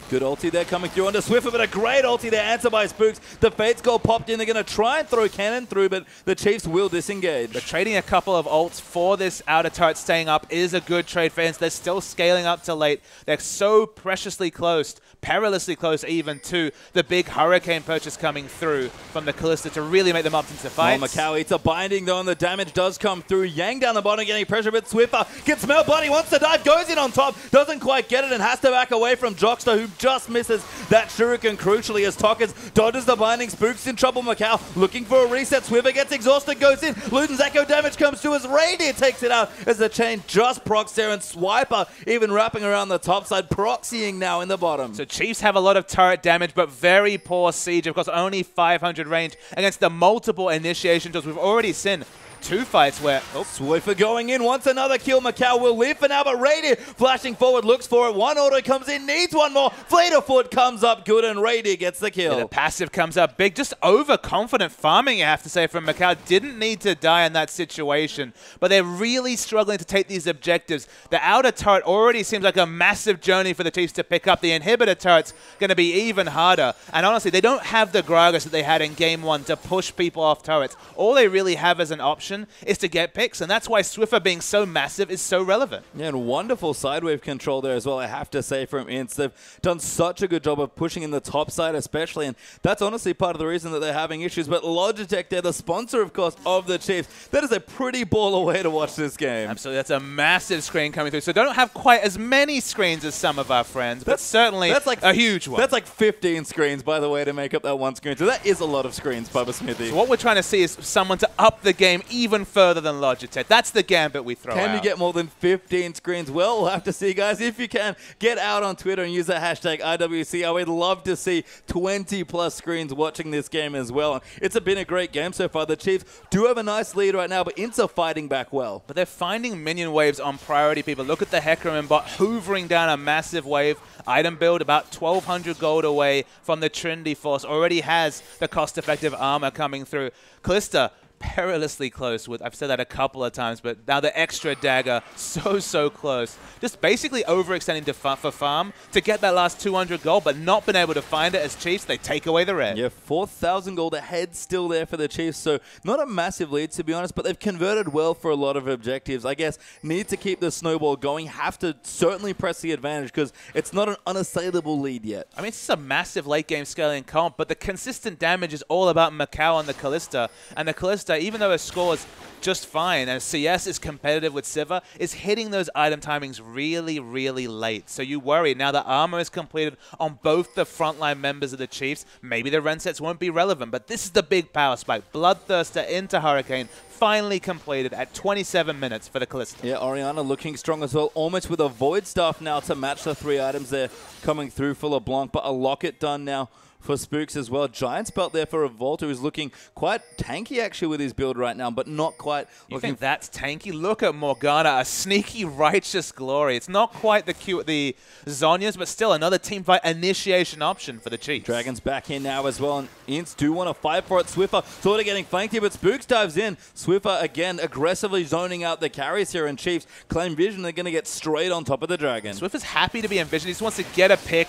S2: Good ulti there coming through onto Swiffer, but a great ulti there answered by Spooks. The Fate's Goal popped in. They're going to try and throw cannon through, but the Chiefs will disengage.
S1: But trading a couple of ults for this outer turret staying up is a good trade for INTZ. They're still scaling up to late. They're so preciously close, perilously close even to the big Hurricane purchase coming through from the Kalista to really make them up into fights.
S2: Oh, Macau eats a binding though, and the damage does come through. Yang down the bottom getting pressure, but Swiffer gets smelled bloody, wants to dive, goes in on top, doesn't quite get it, and has to back away from Jockster, who just misses that shuriken crucially as Tokkers dodges the binding. Spooks in trouble. Macau looking for a reset. Swiffer gets exhausted, goes in. Luden's Echo damage comes through as Reindeer takes it out as the chain just procs there, and Swiper even wrapping around the top side, proxying now in the bottom.
S1: So Chiefs have a lot of turret damage, but very poor siege. Of course, only 500 range against the multiple initiation tools. We've already seen 2 fights where... Oh.
S2: Swiffer going in, wants another kill. Macau will live for now, but Reindeer flashing forward, looks for it. One auto comes in, needs one more. Fleet of Foot comes up good, and Reindeer gets the kill.
S1: Yeah, the passive comes up big. Just overconfident farming, you have to say, from Macau. Didn't need to die in that situation, but they're really struggling to take these objectives. The outer turret already seems like a massive journey for the Chiefs to pick up. The inhibitor turret's going to be even harder. And honestly, they don't have the Gragas that they had in Game 1 to push people off turrets. All they really have as an option is to get picks, and that's why Swiffer being so massive is so relevant.
S2: Yeah, and wonderful sidewave control there as well, I have to say, from INTZ. They've done such a good job of pushing in the top side especially, and that's honestly part of the reason that they're having issues. But Logitech, they're the sponsor, of course, of the Chiefs. That is a pretty baller way to watch this game.
S1: Absolutely, that's a massive screen coming through. So they don't have quite as many screens as some of our friends, but certainly that's like a huge one.
S2: That's like 15 screens, by the way, to make up that one screen. So that is a lot of screens, Bubba Smithy.
S1: So what we're trying to see is someone to up the game even further than Logitech. That's the gambit we throw out.
S2: Can you get more than 15 screens? Well, we'll have to see, guys. If you can, get out on Twitter and use the hashtag IWCI. We'd love to see 20+ screens watching this game as well. It's been a great game so far. The Chiefs do have a nice lead right now, but INTZ are fighting back well.
S1: But they're finding minion waves on priority people. Look at the Hecarim bot hoovering down a massive wave. Item build about 1,200 gold away from the Trinity Force. Already has the cost-effective armor coming through. Kalista perilously close with, I've said that a couple of times, but now the extra dagger, so close. Just basically overextending for farm to get that last 200 gold, but not been able to find it as Chiefs. They take away the red.
S2: Yeah, 4,000 gold ahead still there for the Chiefs, so not a massive lead to be honest, but they've converted well for a lot of objectives. I guess need to keep the snowball going, have to certainly press the advantage because it's not an unassailable lead yet.
S1: I mean, it's a massive late game scaling comp, but the consistent damage is all about Macau on the Kalista, and the Kalista Thirster, even though her score is just fine, and CS is competitive with Sivir, is hitting those item timings really, really late. So you worry, now the armor is completed on both the frontline members of the Chiefs. Maybe the rend sets won't be relevant, but this is the big power spike. Bloodthirster into Hurricane, finally completed at 27 minutes for the Kalista.
S2: Yeah, Orianna looking strong as well, almost with a Void Staff now to match the 3 items there coming through for LeBlanc, but a Locket done now for Spooks as well. Giant's Belt there for Revolta, who's looking quite tanky actually with his build right now, but not quite.
S1: You think that's tanky? Look at Morgana, a sneaky righteous glory. It's not quite the Zhonya's, but still another team fight initiation option for the Chiefs.
S2: Dragon's back in now as well, and INTZ do want to fight for it. Swiffer sort of getting flanked here, but Spooks dives in. Swiffer again aggressively zoning out the carries here, and Chiefs claim vision. They're going to get straight on top of the Dragon.
S1: Swiffer's happy to be in vision. He just wants to get a pick.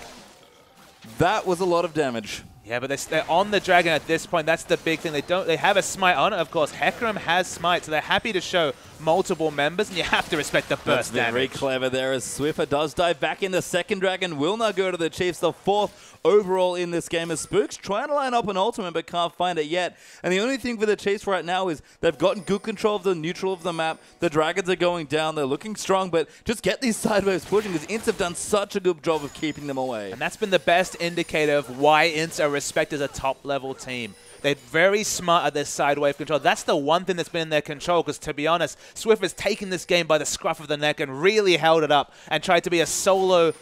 S2: That was a lot of damage.
S1: Yeah, but they're on the Dragon at this point. That's the big thing. They have a smite on it, of course. Hecarim has smite, so they're happy to show multiple members, and you have to respect the burst damage.
S2: Very clever there as Swiffer does dive back in. The second Dragon will now go to the Chiefs, the 4th overall in this game, as Spooks trying to line up an ultimate but can't find it yet. And the only thing for the Chiefs right now is they've gotten good control of the neutral of the map. The Dragons are going down. They're looking strong, but just get these sideways pushing, because INTZ have done such a good job of keeping them away.
S1: And that's been the best indicator of why INTZ are respected as a top-level team. They're very smart at their side wave control. That's the one thing that's been in their control, because to be honest, Swiffer's taken this game by the scruff of the neck and really held it up and tried to be a solo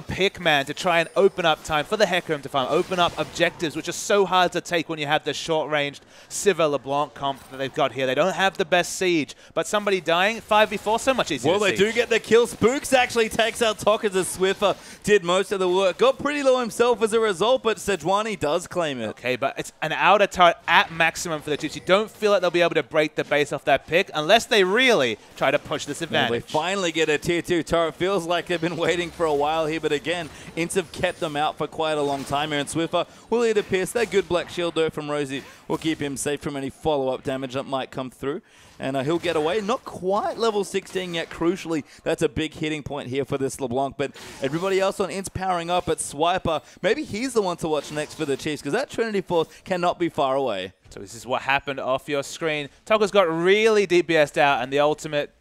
S1: pick man to try and open up time for the Hecarim to farm, open up objectives, which are so hard to take when you have the short-ranged Sivir LeBlanc comp that they've got here. They don't have the best siege, but somebody dying 5v4, so much easier
S2: Well,
S1: to
S2: they do get the kill. Spooks actually takes out Tokkers as Swiffer did most of the work. Got pretty low himself as a result, but Sejuani does claim it.
S1: Okay, but it's an outer turret at maximum for the Chiefs. You don't feel like they'll be able to break the base off that pick unless they really try to push this advantage.
S2: Well, they finally get a tier 2 turret. Feels like they've been waiting for a while here, but again, INTZ have kept them out for quite a long time here, and Swiffer will either pierce that good black shield though from Rosie will keep him safe from any follow-up damage that might come through. And he'll get away. Not quite level 16 yet, crucially. That's a big hitting point here for this LeBlanc. But everybody else on INTZ powering up at Swiper. Maybe he's the one to watch next for the Chiefs, because that Trinity Force cannot be far away.
S1: So this is what happened off your screen. Tokker's got really DPS'd out, and the ultimate...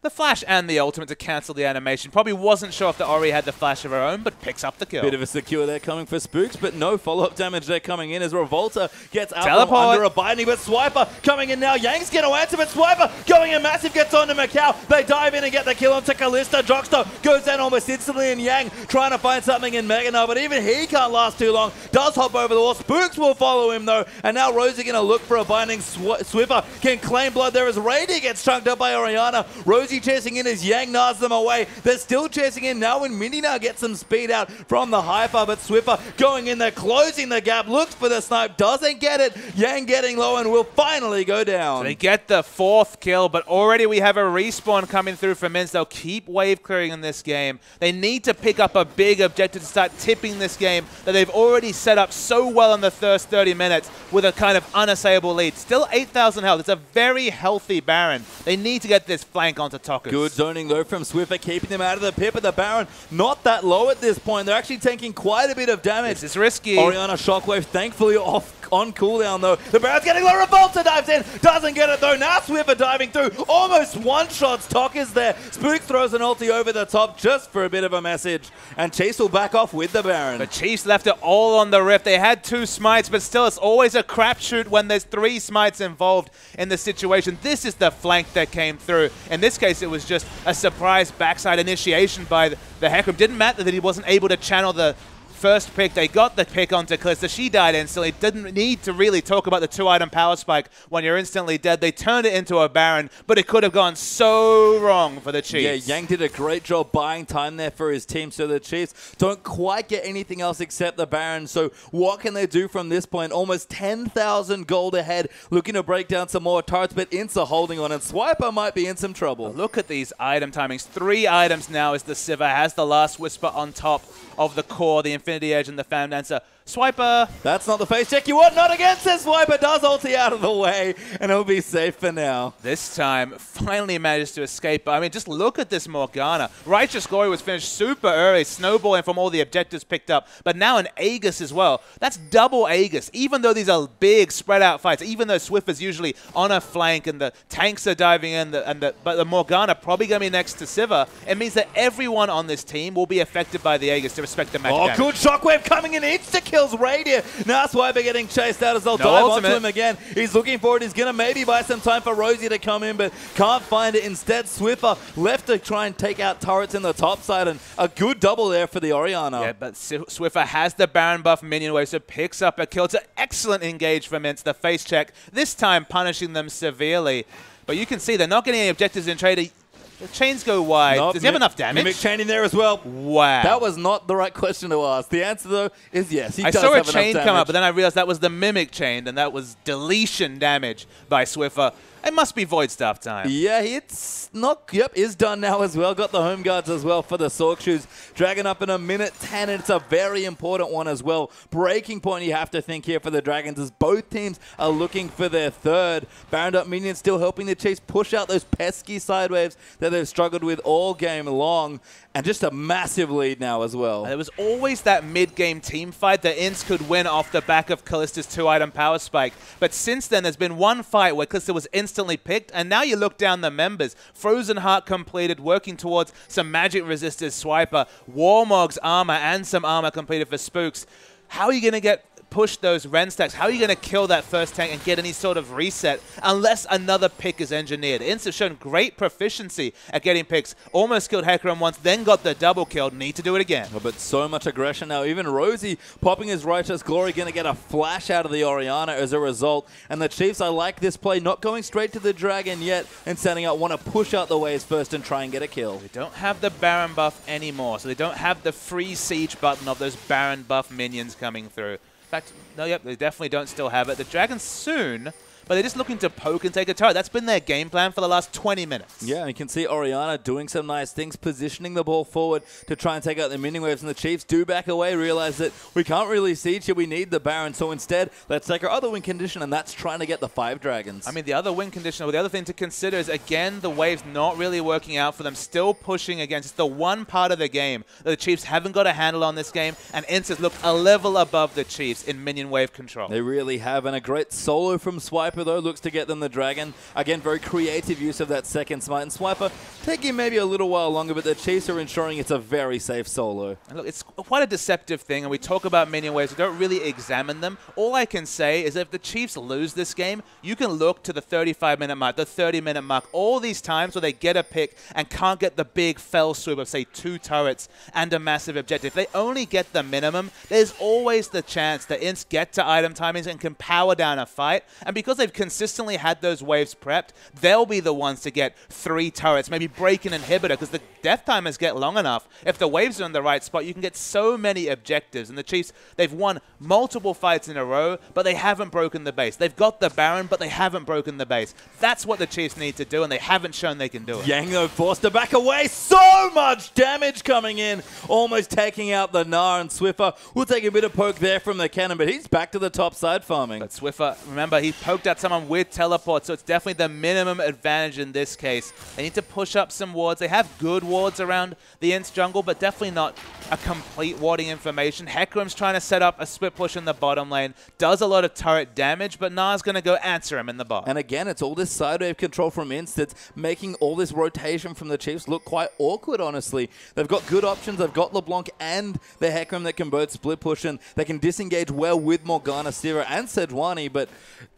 S1: The flash and the ultimate to cancel the animation. Probably wasn't sure if the Ori had the flash of her own, but picks up the kill.
S2: Bit of a secure there coming for Spooks, but no follow-up damage there coming in as Revolta gets out
S1: Teleport.
S2: from under a binding, but Swiper coming in now. Yang's going to answer, but Swiper going in massive, gets onto Macau. They dive in and get the kill onto Kalista. Jockstar goes down almost instantly, and Yang trying to find something in Meganar, but even he can't last too long. Does hop over the wall. Spooks will follow him though, and now Rosie going to look for a binding. Swiffer can claim blood there as Rady gets chunked up by Orianna. Rosie chasing in as Yang nars them away. They're still chasing in now when Mini now gets some speed out from the Hyper, but Swiffer going in there, closing the gap, looks for the snipe, doesn't get it. Yang getting low and will finally go down.
S1: So they get the 4th kill, but already we have a respawn coming through for INTZ. They'll keep wave clearing in this game. They need to pick up a big objective to start tipping this game that they've already set up so well in the first 30 minutes with a kind of unassailable lead. Still 8,000 health. It's a very healthy Baron. They need to get this flank onto Tokkers.
S2: Good zoning though from Swiffer, keeping them out of the pit, but the Baron not that low at this point. They're actually taking quite a bit of damage.
S1: This is risky.
S2: Orianna Shockwave thankfully off on cooldown though. The Baron's getting low. Revolta dives in, doesn't get it though. Now Swiffer diving through, almost one-shots Tokkers there. Spook throws an ulti over the top just for a bit of a message, and Chase will back off with the Baron.
S1: The Chiefs left it all on the Rift. They had 2 smites, but still it's always a crapshoot when there's 3 smites involved in the situation. This is the flank that came through. In this case, it was just a surprise backside initiation by the Hecarim. Didn't matter that he wasn't able to channel the first pick. They got the pick onto Kalista. She died instantly. Didn't need to really talk about the 2-item power spike when you're instantly dead. They turned it into a Baron, but it could have gone so wrong for the Chiefs.
S2: Yeah, Yang did a great job buying time there for his team, so the Chiefs don't quite get anything else except the Baron. So what can they do from this point? Almost 10,000 gold ahead, looking to break down some more turrets, but INTZ are holding on, and Swiper might be in some trouble.
S1: Look at these item timings. 3 items now as the Sivir has the last Whisper on top of the core, the Infinity Edge, and the Fan Dancer. Swiper.
S2: That's not the face check you want. Not against this. Swiper does ulti out of the way, and he'll be safe for now.
S1: This time, finally managed to escape. I mean, just look at this Morgana. Righteous Glory was finished super early, snowballing from all the objectives picked up, but now an Aegis as well. That's double Aegis, even though these are big, spread-out fights, even though Swiffer's usually on a flank and the tanks are diving in, but the Morgana probably going to be next to Sivir. It means that everyone on this team will be affected by the Aegis to respect the magic damage.
S2: Good shockwave coming in. Insta-kills Radiant. Now Swiper getting chased out as they'll dive onto him again. He's looking for it. He's going to maybe buy some time for Rosie to come in, but can't find it. Instead, Swiffer left to try and take out turrets in the top side, and a good double there for the Orianna.
S1: Yeah, but Swiffer has the Baron buff minion wave, so picks up a kill. It's an excellent engage from INTZ. The face check, this time punishing them severely. But you can see they're not getting any objectives in trade. The chains go wide. Does he have enough damage?
S2: Mimic chain in there as well.
S1: Wow.
S2: That was not the right question to ask. The answer, though, is yes.
S1: I saw a chain come up, but then I realized that was the Mimic chain, and that was deletion damage by Swiffer. It must be Void Staff time.
S2: Yeah, it's not. Yep, is done now as well. Got the home guards as well for the Sork Shoes. Dragon up in a minute 10, and it's a very important one as well. Breaking point you have to think here for the Dragons as both teams are looking for their third. Baron up minions still helping the Chiefs push out those pesky side waves that they've struggled with all game long. And just a massive lead now as well.
S1: There was always that mid-game team fight that INTZ could win off the back of Kallista's 2-item power spike. But since then, there's been one fight where Kallista was instantly picked, and now you look down the members. Frozen Heart completed, working towards some magic resistors Swiper, Warmog's armor, and some armor completed for Spooks. How are you going to push those Ren stacks? How are you going to kill that first tank and get any sort of reset unless another pick is engineered? INTZ have shown great proficiency at getting picks. Almost killed Hecarim once, then got the double kill. Need to do it again.
S2: Oh, but so much aggression now. Even Rosie popping his Righteous Glory, going to get a flash out of the Orianna as a result. And the Chiefs, I like this play, not going straight to the Dragon yet and setting up, want to push out the waves first and try and get a kill.
S1: They don't have the Baron buff anymore, so they don't have the free siege button of those Baron buff minions coming through. In fact, no, yep, they definitely don't still have it. The Dragons soon, but they're just looking to poke and take a turret. That's been their game plan for the last 20 minutes.
S2: Yeah, and you can see Orianna doing some nice things, positioning the ball forward to try and take out the minion waves, and the Chiefs do back away, realize that we can't really siege here, we need the Baron, so instead, let's take our other win condition, and that's trying to get the 5 Dragons.
S1: I mean, the other win condition, or the other thing to consider is, again, the waves not really working out for them, still pushing against the one part of the game that the Chiefs haven't got a handle on this game, and INTZ look a level above the Chiefs in minion wave control.
S2: They really have, and a great solo from Swiper, though, looks to get them the Dragon. Again, very creative use of that second smite, and Swiper taking maybe a little while longer, but the Chiefs are ensuring it's a very safe solo.
S1: And look, it's quite a deceptive thing, and we talk about minion waves, we don't really examine them. All I can say is that if the Chiefs lose this game, you can look to the 35-minute mark, the 30-minute mark, all these times where they get a pick and can't get the big fell swoop of, say, 2 turrets and a massive objective. If they only get the minimum, there's always the chance that INTZ get to item timings and can power down a fight, and because they've consistently had those waves prepped, they'll be the ones to get 3 turrets, maybe break an inhibitor, because the death timers get long enough. If the waves are in the right spot, you can get so many objectives. And the Chiefs, they've won multiple fights in a row, but they haven't broken the base. They've got the Baron, but they haven't broken the base. That's what the Chiefs need to do, and they haven't shown they can do it.
S2: Yang, though, forced to back away. So much damage coming in, almost taking out the Gnar, and Swiffer will take a bit of poke there from the cannon, but he's back to the top side farming.
S1: But Swiffer, remember, he poked at someone with teleport, so it's definitely the minimum advantage in this case. They need to push up some wards. They have good wards around the INTZ jungle, but definitely not a complete warding information. Hecarim's trying to set up a split push in the bottom lane. Does a lot of turret damage, but Gnar's going to go answer him in the bot.
S2: And again, it's all this side wave control from INTZ that's making all this rotation from the Chiefs look quite awkward, honestly. They've got good options. They've got LeBlanc and the Hecarim that can both split push, and they can disengage well with Morgana, Sira, and Sejuani, but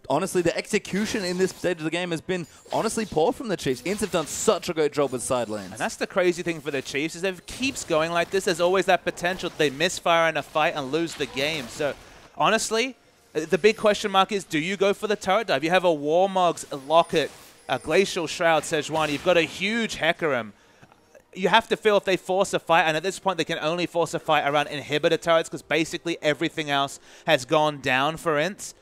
S2: honestly, the execution in this stage of the game has been honestly poor from the Chiefs. INTZ have done such a great job with side lanes.
S1: And that's the crazy thing for the Chiefs, is if it keeps going like this, there's always that potential that they misfire in a fight and lose the game. So, honestly, the big question mark is, do you go for the turret dive? You have a Warmog's Locket, a Glacial Shroud, Sejuani. You've got a huge Hecarim. You have to feel if they force a fight, and at this point they can only force a fight around inhibitor turrets because basically everything else has gone down for INTZ.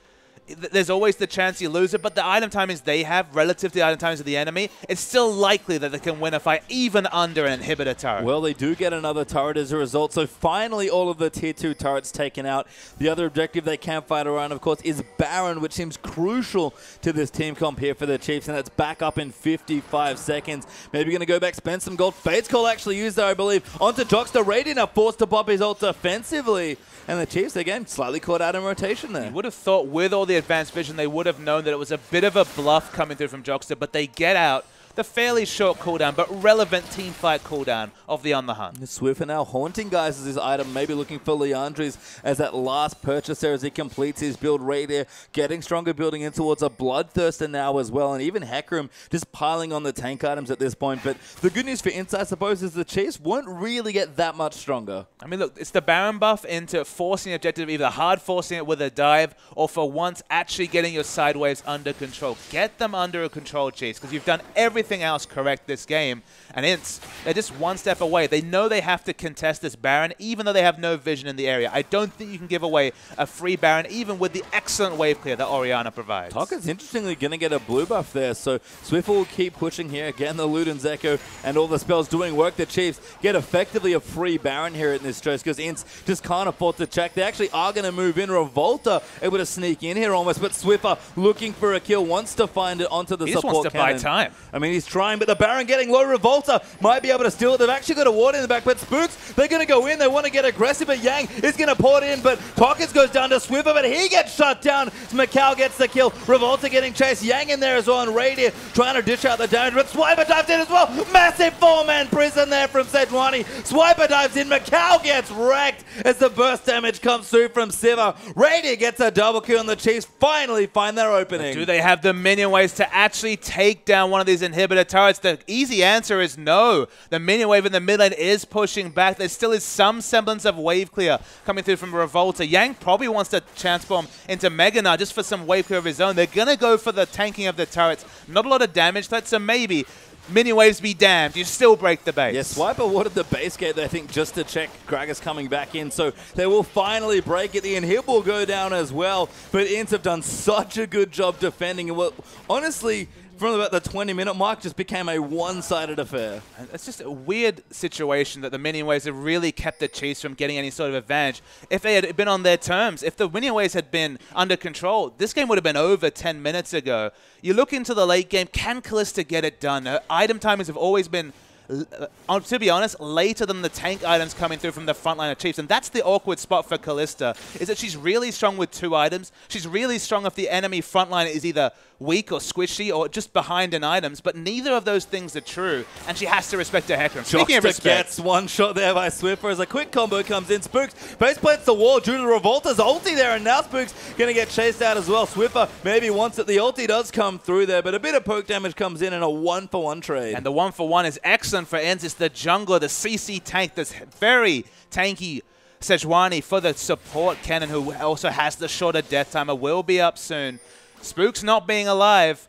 S1: there's always the chance you lose it, but the item timings they have relative to the item timings of the enemy, it's still likely that they can win a fight even under an inhibitor turret.
S2: Well, they do get another turret as a result, so finally all of the tier 2 turrets taken out. The other objective they can fight around, of course, is Baron, which seems crucial to this team comp here for the Chiefs, and it's back up in 55 seconds. Maybe going to go back, spend some gold. Fate's Call actually used there, I believe, onto Jockster. Radiant are forced to pop his ult defensively, and the Chiefs, again, slightly caught out in rotation there.
S1: You would have thought with all the advanced vision, they would have known that it was a bit of a bluff coming through from Jockster, but they get out the fairly short cooldown, but relevant team fight cooldown of the On the Hunt.
S2: Swiffer now haunting guys as his item, maybe looking for Leandri's as that last purchase there as he completes his build. Radiant getting stronger, building in towards a Bloodthirster now as well, and even Hecarim just piling on the tank items at this point. But the good news for INTZ, I suppose, is the Chiefs won't really get that much stronger.
S1: I mean, look, it's the Baron buff into forcing the objective, either hard forcing it with a dive, or for once actually getting your side waves under control. Get them under control, Chiefs, because you've done everything else correct this game, and INTZ, they're just one step away. They know they have to contest this Baron, even though they have no vision in the area. I don't think you can give away a free Baron, even with the excellent wave clear that Orianna provides.
S2: Taka's interestingly going to get a blue buff there, so Swiffer will keep pushing here. Again, the Luden's Echo and all the spells doing work. The Chiefs get effectively a free Baron here in this choice because INTZ just can't afford to check. They actually are going to move in. Revolta able to sneak in here almost, but Swiffer looking for a kill, wants to find it onto the support cannon.
S1: He just wants to buy time.
S2: I mean, he's trying, but the Baron getting low. Revolta might be able to steal it. They've actually got a ward in the back, but Spooks, they're going to go in. They want to get aggressive, but Yang is going to pour it in, but Pockets goes down to Swiffer, but he gets shut down. Macau gets the kill. Revolta getting chased. Yang in there as well, and Radiant trying to dish out the damage, but Swiper dives in as well. Massive four-man prison there from Sejuani. Swiper dives in. Macau gets wrecked as the burst damage comes through from Sivir. Radiant gets a double kill, and the Chiefs finally find their opening.
S1: Do they have the minion waves to actually take down one of these inhibitor turrets? The easy answer is no. The minion wave in the mid lane is pushing back. There still is some semblance of wave clear coming through from Revolta. Yang probably wants to chance bomb into Meganar just for some wave clear of his own. They're going to go for the tanking of the turrets. Not a lot of damage threats, so maybe minion waves be damned. You still break the base.
S2: Yes, Swiper wanted the base gate, I think, just to check Gragas coming back in. So they will finally break it. The inhib will go down as well. But INTZ have done such a good job defending. And honestly, from about the 20-minute mark, just became a one-sided affair.
S1: It's just a weird situation that the minion waves have really kept the Chiefs from getting any sort of advantage. If they had been on their terms, if the minion waves had been under control, this game would have been over 10 minutes ago. You look into the late game, can Kalista get it done? Her item timings have always been, to be honest, later than the tank items coming through from the front line of Chiefs. And that's the awkward spot for Kalista, is that she's really strong with 2 items. She's really strong if the enemy front line is either weak or squishy or just behind in items, but neither of those things are true, and she has to respect her Hecarim. Speaking of respect,
S2: gets one shot there by Swiffer as a quick combo comes in. Spooks base plants the wall due to Revolta's ulti there, and now Spooks going to get chased out as well. Swiffer maybe wants it. The ulti does come through there, but a bit of poke damage comes in and a 1-for-1 trade.
S1: And the 1-for-1 is excellent for INTZ. It's the jungler, the CC tank, this very tanky Sejuani for the support cannon, who also has the shorter death timer, will be up soon. Spooks not being alive.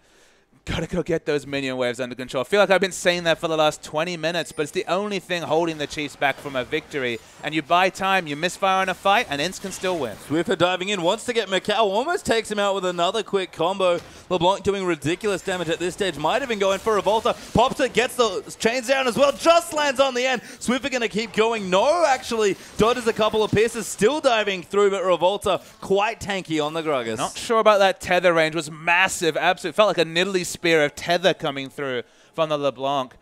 S1: Gotta go get those minion waves under control. I feel like I've been saying that for the last 20 minutes, but it's the only thing holding the Chiefs back from a victory. And you buy time, you misfire in a fight, and INTZ can still win.
S2: Swiffer diving in, wants to get Macau, almost takes him out with another quick combo. LeBlanc doing ridiculous damage at this stage. Might have been going for Revolta. Pops it, gets the chains down as well. Just lands on the end. Swiffer going to keep going. No, actually, dodges a couple of pieces. Still diving through, but Revolta quite tanky on the Gragas.
S1: Not sure about that tether range. Was massive. Absolutely felt like a Nidalee spear of tether coming through from the LeBlanc.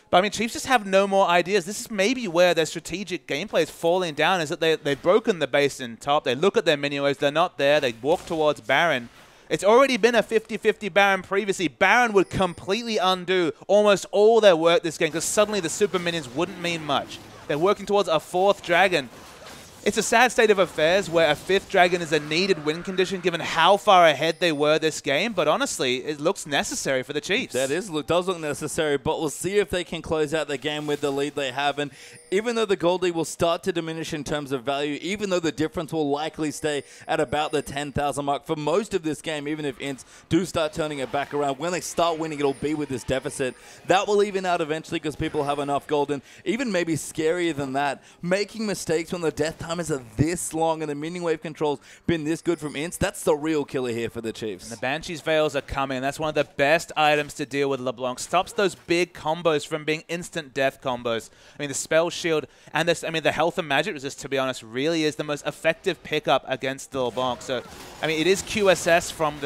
S1: But I mean, Chiefs just have no more ideas. This is maybe where their strategic gameplay is falling down, is that they've broken the base in top. They look at their minion waves. They're not there. They walk towards Baron. It's already been a 50-50 Baron previously. Baron would completely undo almost all their work this game because suddenly the super minions wouldn't mean much. They're working towards a 4th dragon. It's a sad state of affairs where a 5th dragon is a needed win condition given how far ahead they were this game, but honestly, it looks necessary for the Chiefs.
S2: That does look necessary, but we'll see if they can close out the game with the lead they have. And even though the gold lead will start to diminish in terms of value, even though the difference will likely stay at about the 10,000 mark for most of this game, even if INTZ do start turning it back around, when they start winning, it'll be with this deficit. That will even out eventually because people have enough gold. And even maybe scarier than that, making mistakes when the death time timers are this long and the minion wave control's been this good from INTZ, that's the real killer here for the Chiefs.
S1: And the Banshee's Veils are coming. That's one of the best items to deal with LeBlanc. Stops those big combos from being instant death combos. I mean, the Spell Shield and this, I mean, the Health and Magic Resist, to be honest, really is the most effective pickup against the LeBlanc. So, I mean, it is QSS from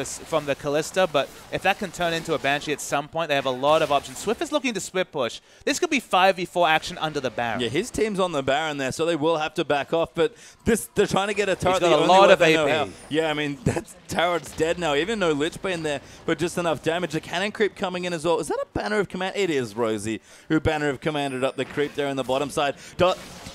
S1: the Callista, but if that can turn into a Banshee at some point, they have a lot of options. Swift is looking to split push. This could be 5v4 action under the Baron.
S2: Yeah, his team's on the Baron there, so they will have to back off, but they're trying to get a turret.
S1: He's got a lot of AP.
S2: Yeah, I mean, that turret's dead now. Even no Lich Bane there, but just enough damage. The cannon creep coming in as well. Is that a Banner of Command? It is Rosie, who Banner of Commanded up the creep there in the bottom side.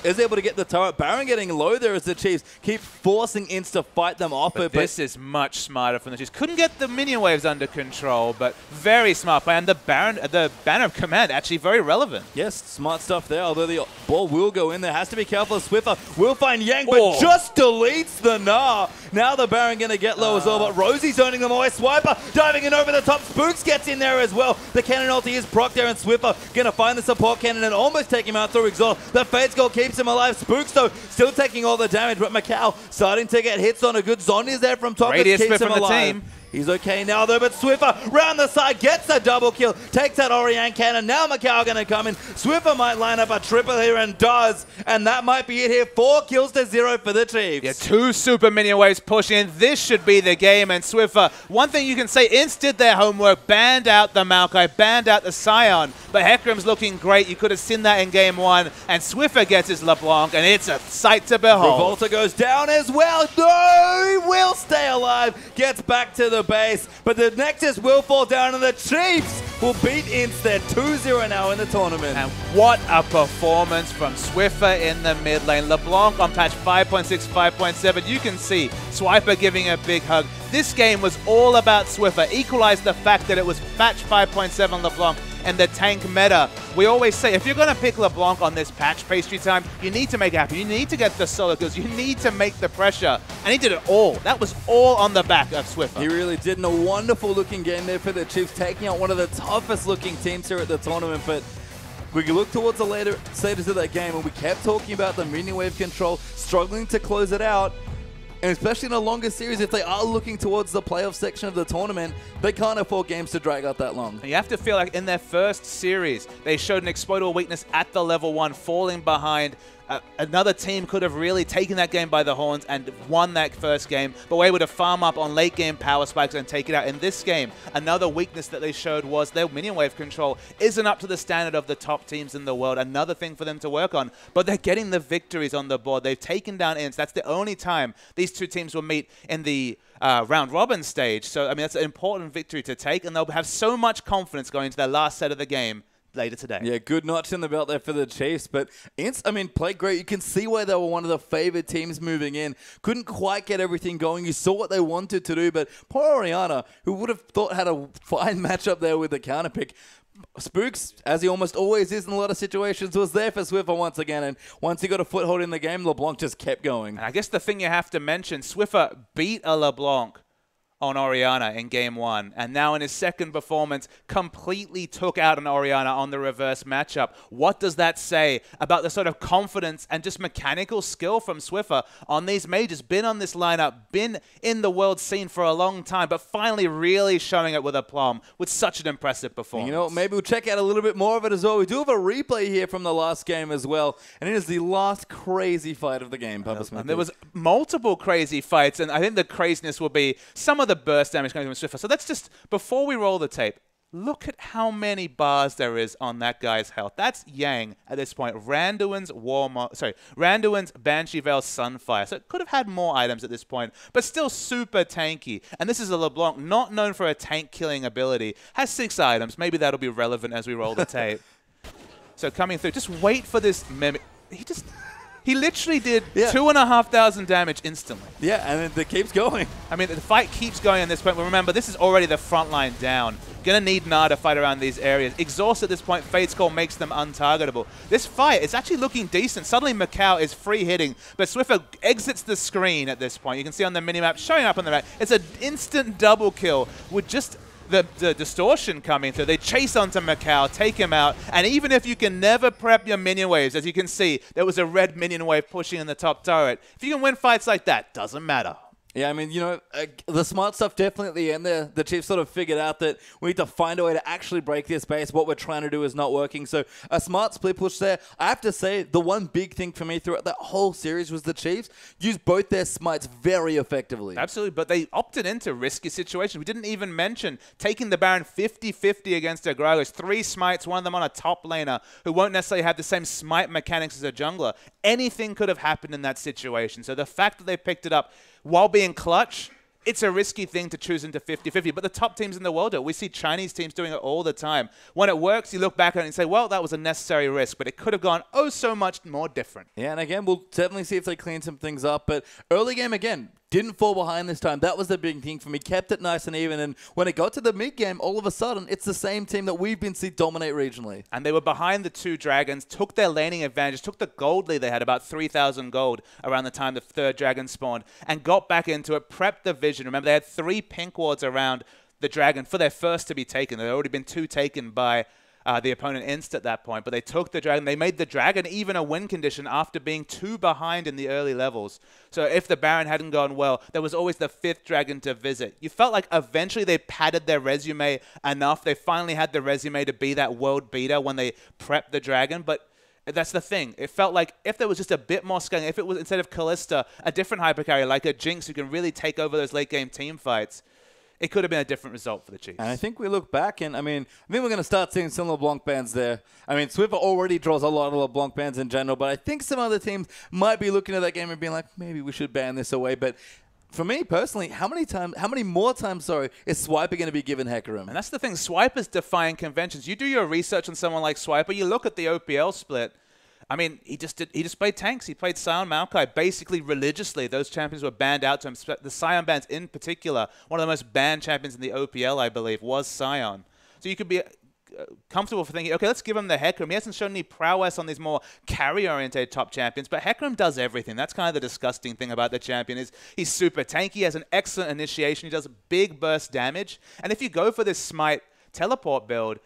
S2: Is able to get the turret. Baron getting low there as the Chiefs keep forcing INTZ to fight them off it.
S1: But this is much smarter from the Chiefs. Couldn't get the minion waves under control, but very smart play. And the Banner of Command actually very relevant.
S2: Yes, smart stuff there, although the ball will go in there. Has to be careful. Swiffer will find Yang, but just deletes the Gnar. Now the Baron going to get low as well, but Rosie's owning them away. Swiper diving in over the top. Spooks gets in there as well. The cannon ulti is proc there, and Swiffer going to find the support cannon and almost take him out through exhaust. The Fate's Goal keeps him alive. Spooks, though, still taking all the damage, but Macau starting to get hits on a good Zonya's there from top.
S1: Radius keeps him alive.
S2: Team. He's okay now, though, but Swiffer round the side gets a double kill, takes out Orianne cannon. Now Macau going to come in. Swiffer might line up a triple here and does, and that might be it here. 4 kills to 0 for the Chiefs.
S1: Yeah, 2 super minion waves pushing in. This should be the game, and Swiffer, one thing you can say, INTZ did their homework, banned out the Maokai, banned out the Scion, but Hecarim's looking great. You could have seen that in game 1, and Swiffer gets his LeBlanc, and it's a sight to behold.
S2: Revolta goes down as well. No, he will stay alive. Gets back to the base, but the Nexus will fall down, and the Chiefs will beat INTZ. They're 2-0 now in the tournament.
S1: And what a performance from Swiffer in the mid lane. LeBlanc on patch 5.6, 5.7. You can see Swiper giving a big hug. This game was all about Swiffer. Equalized the fact that it was patch 5.7 LeBlanc and the tank meta. We always say, if you're going to pick LeBlanc on this patch pastry time, you need to make it happen. You need to get the solo kills. You need to make the pressure. And he did it all. That was all on the back of Swiffer.
S2: He really did. And a wonderful looking game there for the Chiefs, taking out one of the toughest looking teams here at the tournament. But we look towards the later stages of that game, and we kept talking about the minion wave control, struggling to close it out. And especially in a longer series, if they are looking towards the playoff section of the tournament, they can't afford games to drag out that long.
S1: And you have to feel like in their first series, they showed an exploitable weakness at the level 1, falling behind. Another team could have really taken that game by the horns and won that first game, but were able to farm up on late game power spikes and take it out. In this game, another weakness that they showed was their minion wave control isn't up to the standard of the top teams in the world. Another thing for them to work on, but they're getting the victories on the board. They've taken down INTZ. That's the only time these two teams will meet in the round robin stage. So, I mean, that's an important victory to take, and they'll have so much confidence going into their last set of the game later today.
S2: Yeah, good notch in the belt there for the Chiefs. But INTZ, I mean, played great. You can see why they were one of the favored teams moving in. Couldn't quite get everything going. You saw what they wanted to do, but poor Orianna, who would have thought had a fine matchup there with the counter pick. Spooks, as he almost always is in a lot of situations, was there for Swiffer once again. And once he got a foothold in the game, LeBlanc just kept going.
S1: And I guess the thing you have to mention, Swiffer beat a LeBlanc on Orianna in game 1, and now in his second performance completely took out an Orianna on the reverse matchup. What does that say about the sort of confidence and just mechanical skill from Swiffer on these majors? Been on this lineup, been in the world scene for a long time, but finally really showing it with aplomb with such an impressive performance.
S2: You know, maybe we'll check out a little bit more of it as well. We do have a replay here from the last game as well, and it is the last crazy fight of the game, Papa Smith.
S1: And there was multiple crazy fights, and I think the craziness will be some of the burst damage coming from Swiffer. So let's just, before we roll the tape, look at how many bars there is on that guy's health. That's Yang at this point. Randuin's Banshee Veil Sunfire. So it could have had more items at this point, but still super tanky. And this is a LeBlanc not known for a tank killing ability. Has 6 items. Maybe that'll be relevant as we roll the tape. So coming through, just wait for this mimic. He literally did 2,500 damage instantly.
S2: Yeah, and it keeps going.
S1: I mean, the fight keeps going at this point. But remember, this is already the front line down. Gonna need Gnar to fight around these areas. Exhaust at this point, Fate's Call makes them untargetable. This fight is actually looking decent. Suddenly Macau is free hitting, but Swiffer exits the screen at this point. You can see on the minimap showing up on the right. It's an instant double kill with just the distortion coming through. They chase onto Macau, take him out, and even if you can never prep your minion waves, as you can see, there was a red minion wave pushing in the top turret. If you can win fights like that, doesn't matter.
S2: Yeah, I mean, you know, the smart stuff definitely at the end there. The Chiefs sort of figured out that we need to find a way to actually break this base. What we're trying to do is not working. So a smart split push there. I have to say, the one big thing for me throughout that whole series was the Chiefs used both their smites very effectively.
S1: Absolutely, but they opted into risky situations. We didn't even mention taking the Baron 50-50 against their Gragas. 3 smites, one of them on a top laner who won't necessarily have the same smite mechanics as a jungler. Anything could have happened in that situation. So the fact that they picked it up while being clutch, it's a risky thing to choose into 50-50, but the top teams in the world do it. We see Chinese teams doing it all the time. When it works, you look back at it and say, well, that was a necessary risk, but it could have gone oh so much more different.
S2: Yeah, and again, we'll definitely see if they clean some things up, but early game, again, didn't fall behind this time. That was the big thing for me. Kept it nice and even, and when it got to the mid game, all of a sudden, it's the same team that we've been seeing dominate regionally.
S1: And they were behind the 2 dragons, took their laning advantage, took the gold lead. They had about 3,000 gold around the time the 3rd dragon spawned, and got back into it, prepped the vision. Remember, they had 3 pink wards around the dragon for their first to be taken. There had already been 2 taken by the opponent INTZ at that point, but they took the dragon. They made the dragon even a win condition after being 2 behind in the early levels. So if the Baron hadn't gone well, there was always the 5th dragon to visit. You felt like eventually they padded their resume enough. They finally had the resume to be that world beater when they prepped the dragon, but that's the thing. It felt like if there was just a bit more scaling, if it was instead of Kalista, a different hypercarry like a Jinx who can really take over those late game team fights, it could have been a different result for the Chiefs.
S2: And I think we look back, and I think we're going to start seeing some LeBlanc bans there. I mean, Swiffer already draws a lot of LeBlanc bans in general, but I think some other teams might be looking at that game and being like, maybe we should ban this away. But for me personally, how many more times is Swiper going to be given Hecarim?
S1: And that's the thing. Swiper's defying conventions. You do your research on someone like Swiper, you look at the OPL split. I mean, he just played tanks. He played Sion Maokai basically religiously. Those champions were banned out to him. The Sion bans in particular, one of the most banned champions in the OPL, I believe, was Sion. So you could be comfortable for thinking, okay, let's give him the Hecarim. He hasn't shown any prowess on these more carry-oriented top champions, but Hecarim does everything. That's kind of the disgusting thing about the champion is he's super tanky, he has an excellent initiation, he does big burst damage, and if you go for this Smite teleport build,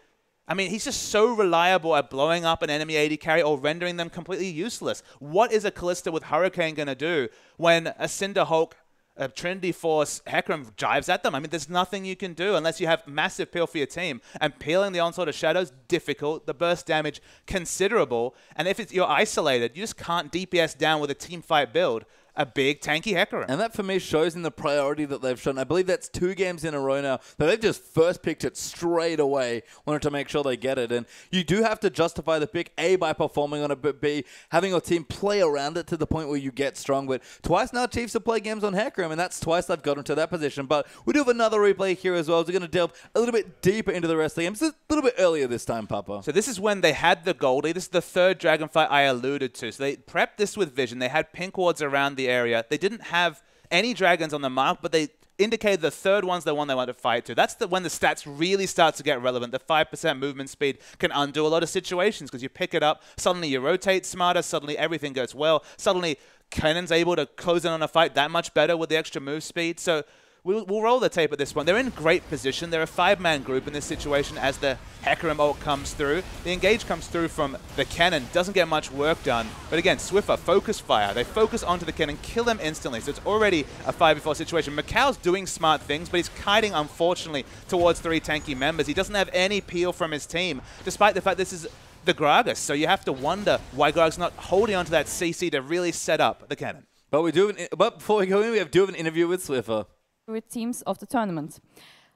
S1: I mean, he's just so reliable at blowing up an enemy AD carry or rendering them completely useless. What is a Kalista with Hurricane going to do when a Cinderhulk, a Trinity Force Hecarim jives at them? I mean, there's nothing you can do unless you have massive peel for your team. And peeling the Onslaught of Shadows, difficult. The burst damage, considerable. And if you're isolated, you just can't DPS down with a team fight build a big tanky Hecarim.
S2: And that for me shows in the priority that they've shown. I believe that's 2 games in a row now that they've just first picked it straight away, wanted to make sure they get it. And you do have to justify the pick, A, by performing on it, but B, having your team play around it to the point where you get strong. But twice now Chiefs have played games on Hecarim, and that's twice they've gotten to that position. But we do have another replay here as well. So we're going to delve a little bit deeper into the rest of the game. It's a little bit earlier this time, Papa.
S1: So this is when they had the Goldie. This is the 3rd Dragonflight I alluded to. So they prepped this with Vision. They had pink wards around the area. They didn't have any dragons on the mark, but they indicated the 3rd one's the one they want to fight to. That's when the stats really start to get relevant. The 5% movement speed can undo a lot of situations because you pick it up, suddenly you rotate smarter, suddenly everything goes well, suddenly Cannon's able to close in on a fight that much better with the extra move speed. So we'll roll the tape at this one. They're in great position. They're a 5-man group in this situation as the Hecarim ult comes through. The engage comes through from the cannon. Doesn't get much work done. But again, Swiffer, focus fire. They focus onto the cannon, kill him instantly. So it's already a 5v4 situation. Macau's doing smart things, but he's kiting, unfortunately, towards 3 tanky members. He doesn't have any peel from his team, despite the fact this is the Gragas. So you have to wonder why Gragas not holding onto that CC to really set up the cannon.
S2: But before we go in, we have an interview with Swiffer.
S3: With teams of the tournament.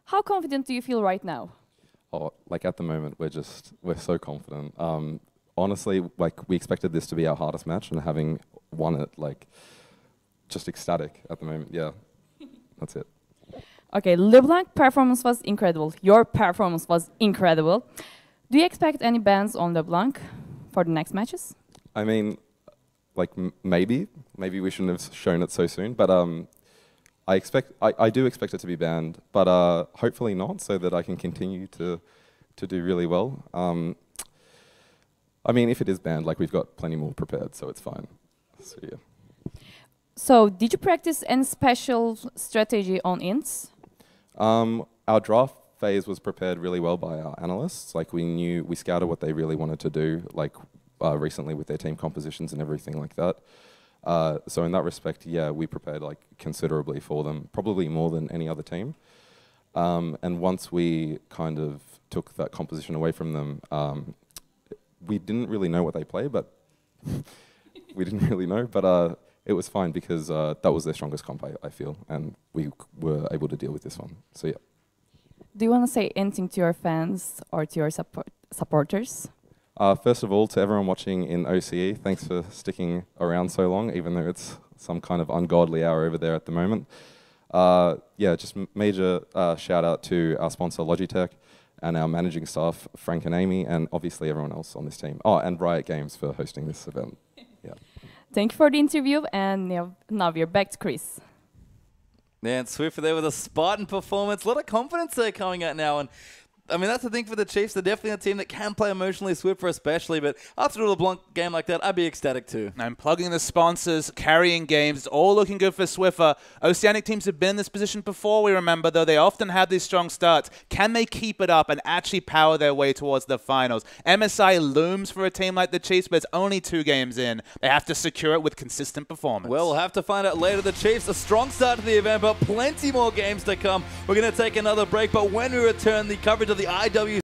S3: How confident do you feel right now?
S4: Oh, like at the moment, we're so confident. Honestly, like we expected this to be our hardest match, and having won it, like just ecstatic at the moment. Yeah, that's it.
S3: Okay, LeBlanc performance was incredible. Your performance was incredible. Do you expect any bans on LeBlanc for the next matches?
S4: I mean, like maybe we shouldn't have shown it so soon, but I do expect it to be banned, but hopefully not, so that I can continue to do really well. I mean, if it is banned, like we've got plenty more prepared, so it's fine. So yeah.
S3: So did you practice any special strategy on INTZ?
S4: Our draft phase was prepared really well by our analysts. Like we scouted what they really wanted to do, like recently with their team compositions and everything like that. So in that respect, yeah, we prepared like considerably for them, probably more than any other team. And once we kind of took that composition away from them, we didn't really know what they play, but we didn't really know. But it was fine because that was their strongest comp, I feel, and we were able to deal with this one. So yeah.
S3: Do you want to say anything to your fans or to your supporters?
S4: First of all, to everyone watching in OCE, thanks for sticking around so long, even though it's some kind of ungodly hour over there at the moment. Yeah, just major shout out to our sponsor Logitech and our managing staff, Frank and Amy, and obviously everyone else on this team. Oh, and Riot Games for hosting this event. Yeah.
S3: Thank you for the interview, and now we're back to Chris.
S2: Yeah, and Swift there with a Spartan performance. A lot of confidence there coming out now. And I mean, that's the thing for the Chiefs. They're definitely a team that can play emotionally, Swiffer especially, but after a LeBlanc game like that, I'd be ecstatic too.
S1: And plugging the sponsors, carrying games, it's all looking good for Swiffer. Oceanic teams have been in this position before, we remember, though they often have these strong starts. Can they keep it up and actually power their way towards the finals? MSI looms for a team like the Chiefs, but it's only 2 games in. They have to secure it with consistent performance.
S2: Well, we'll have to find out later. The Chiefs, a strong start to the event, but plenty more games to come. We're going to take another break, but when we return, the coverage of the IWCI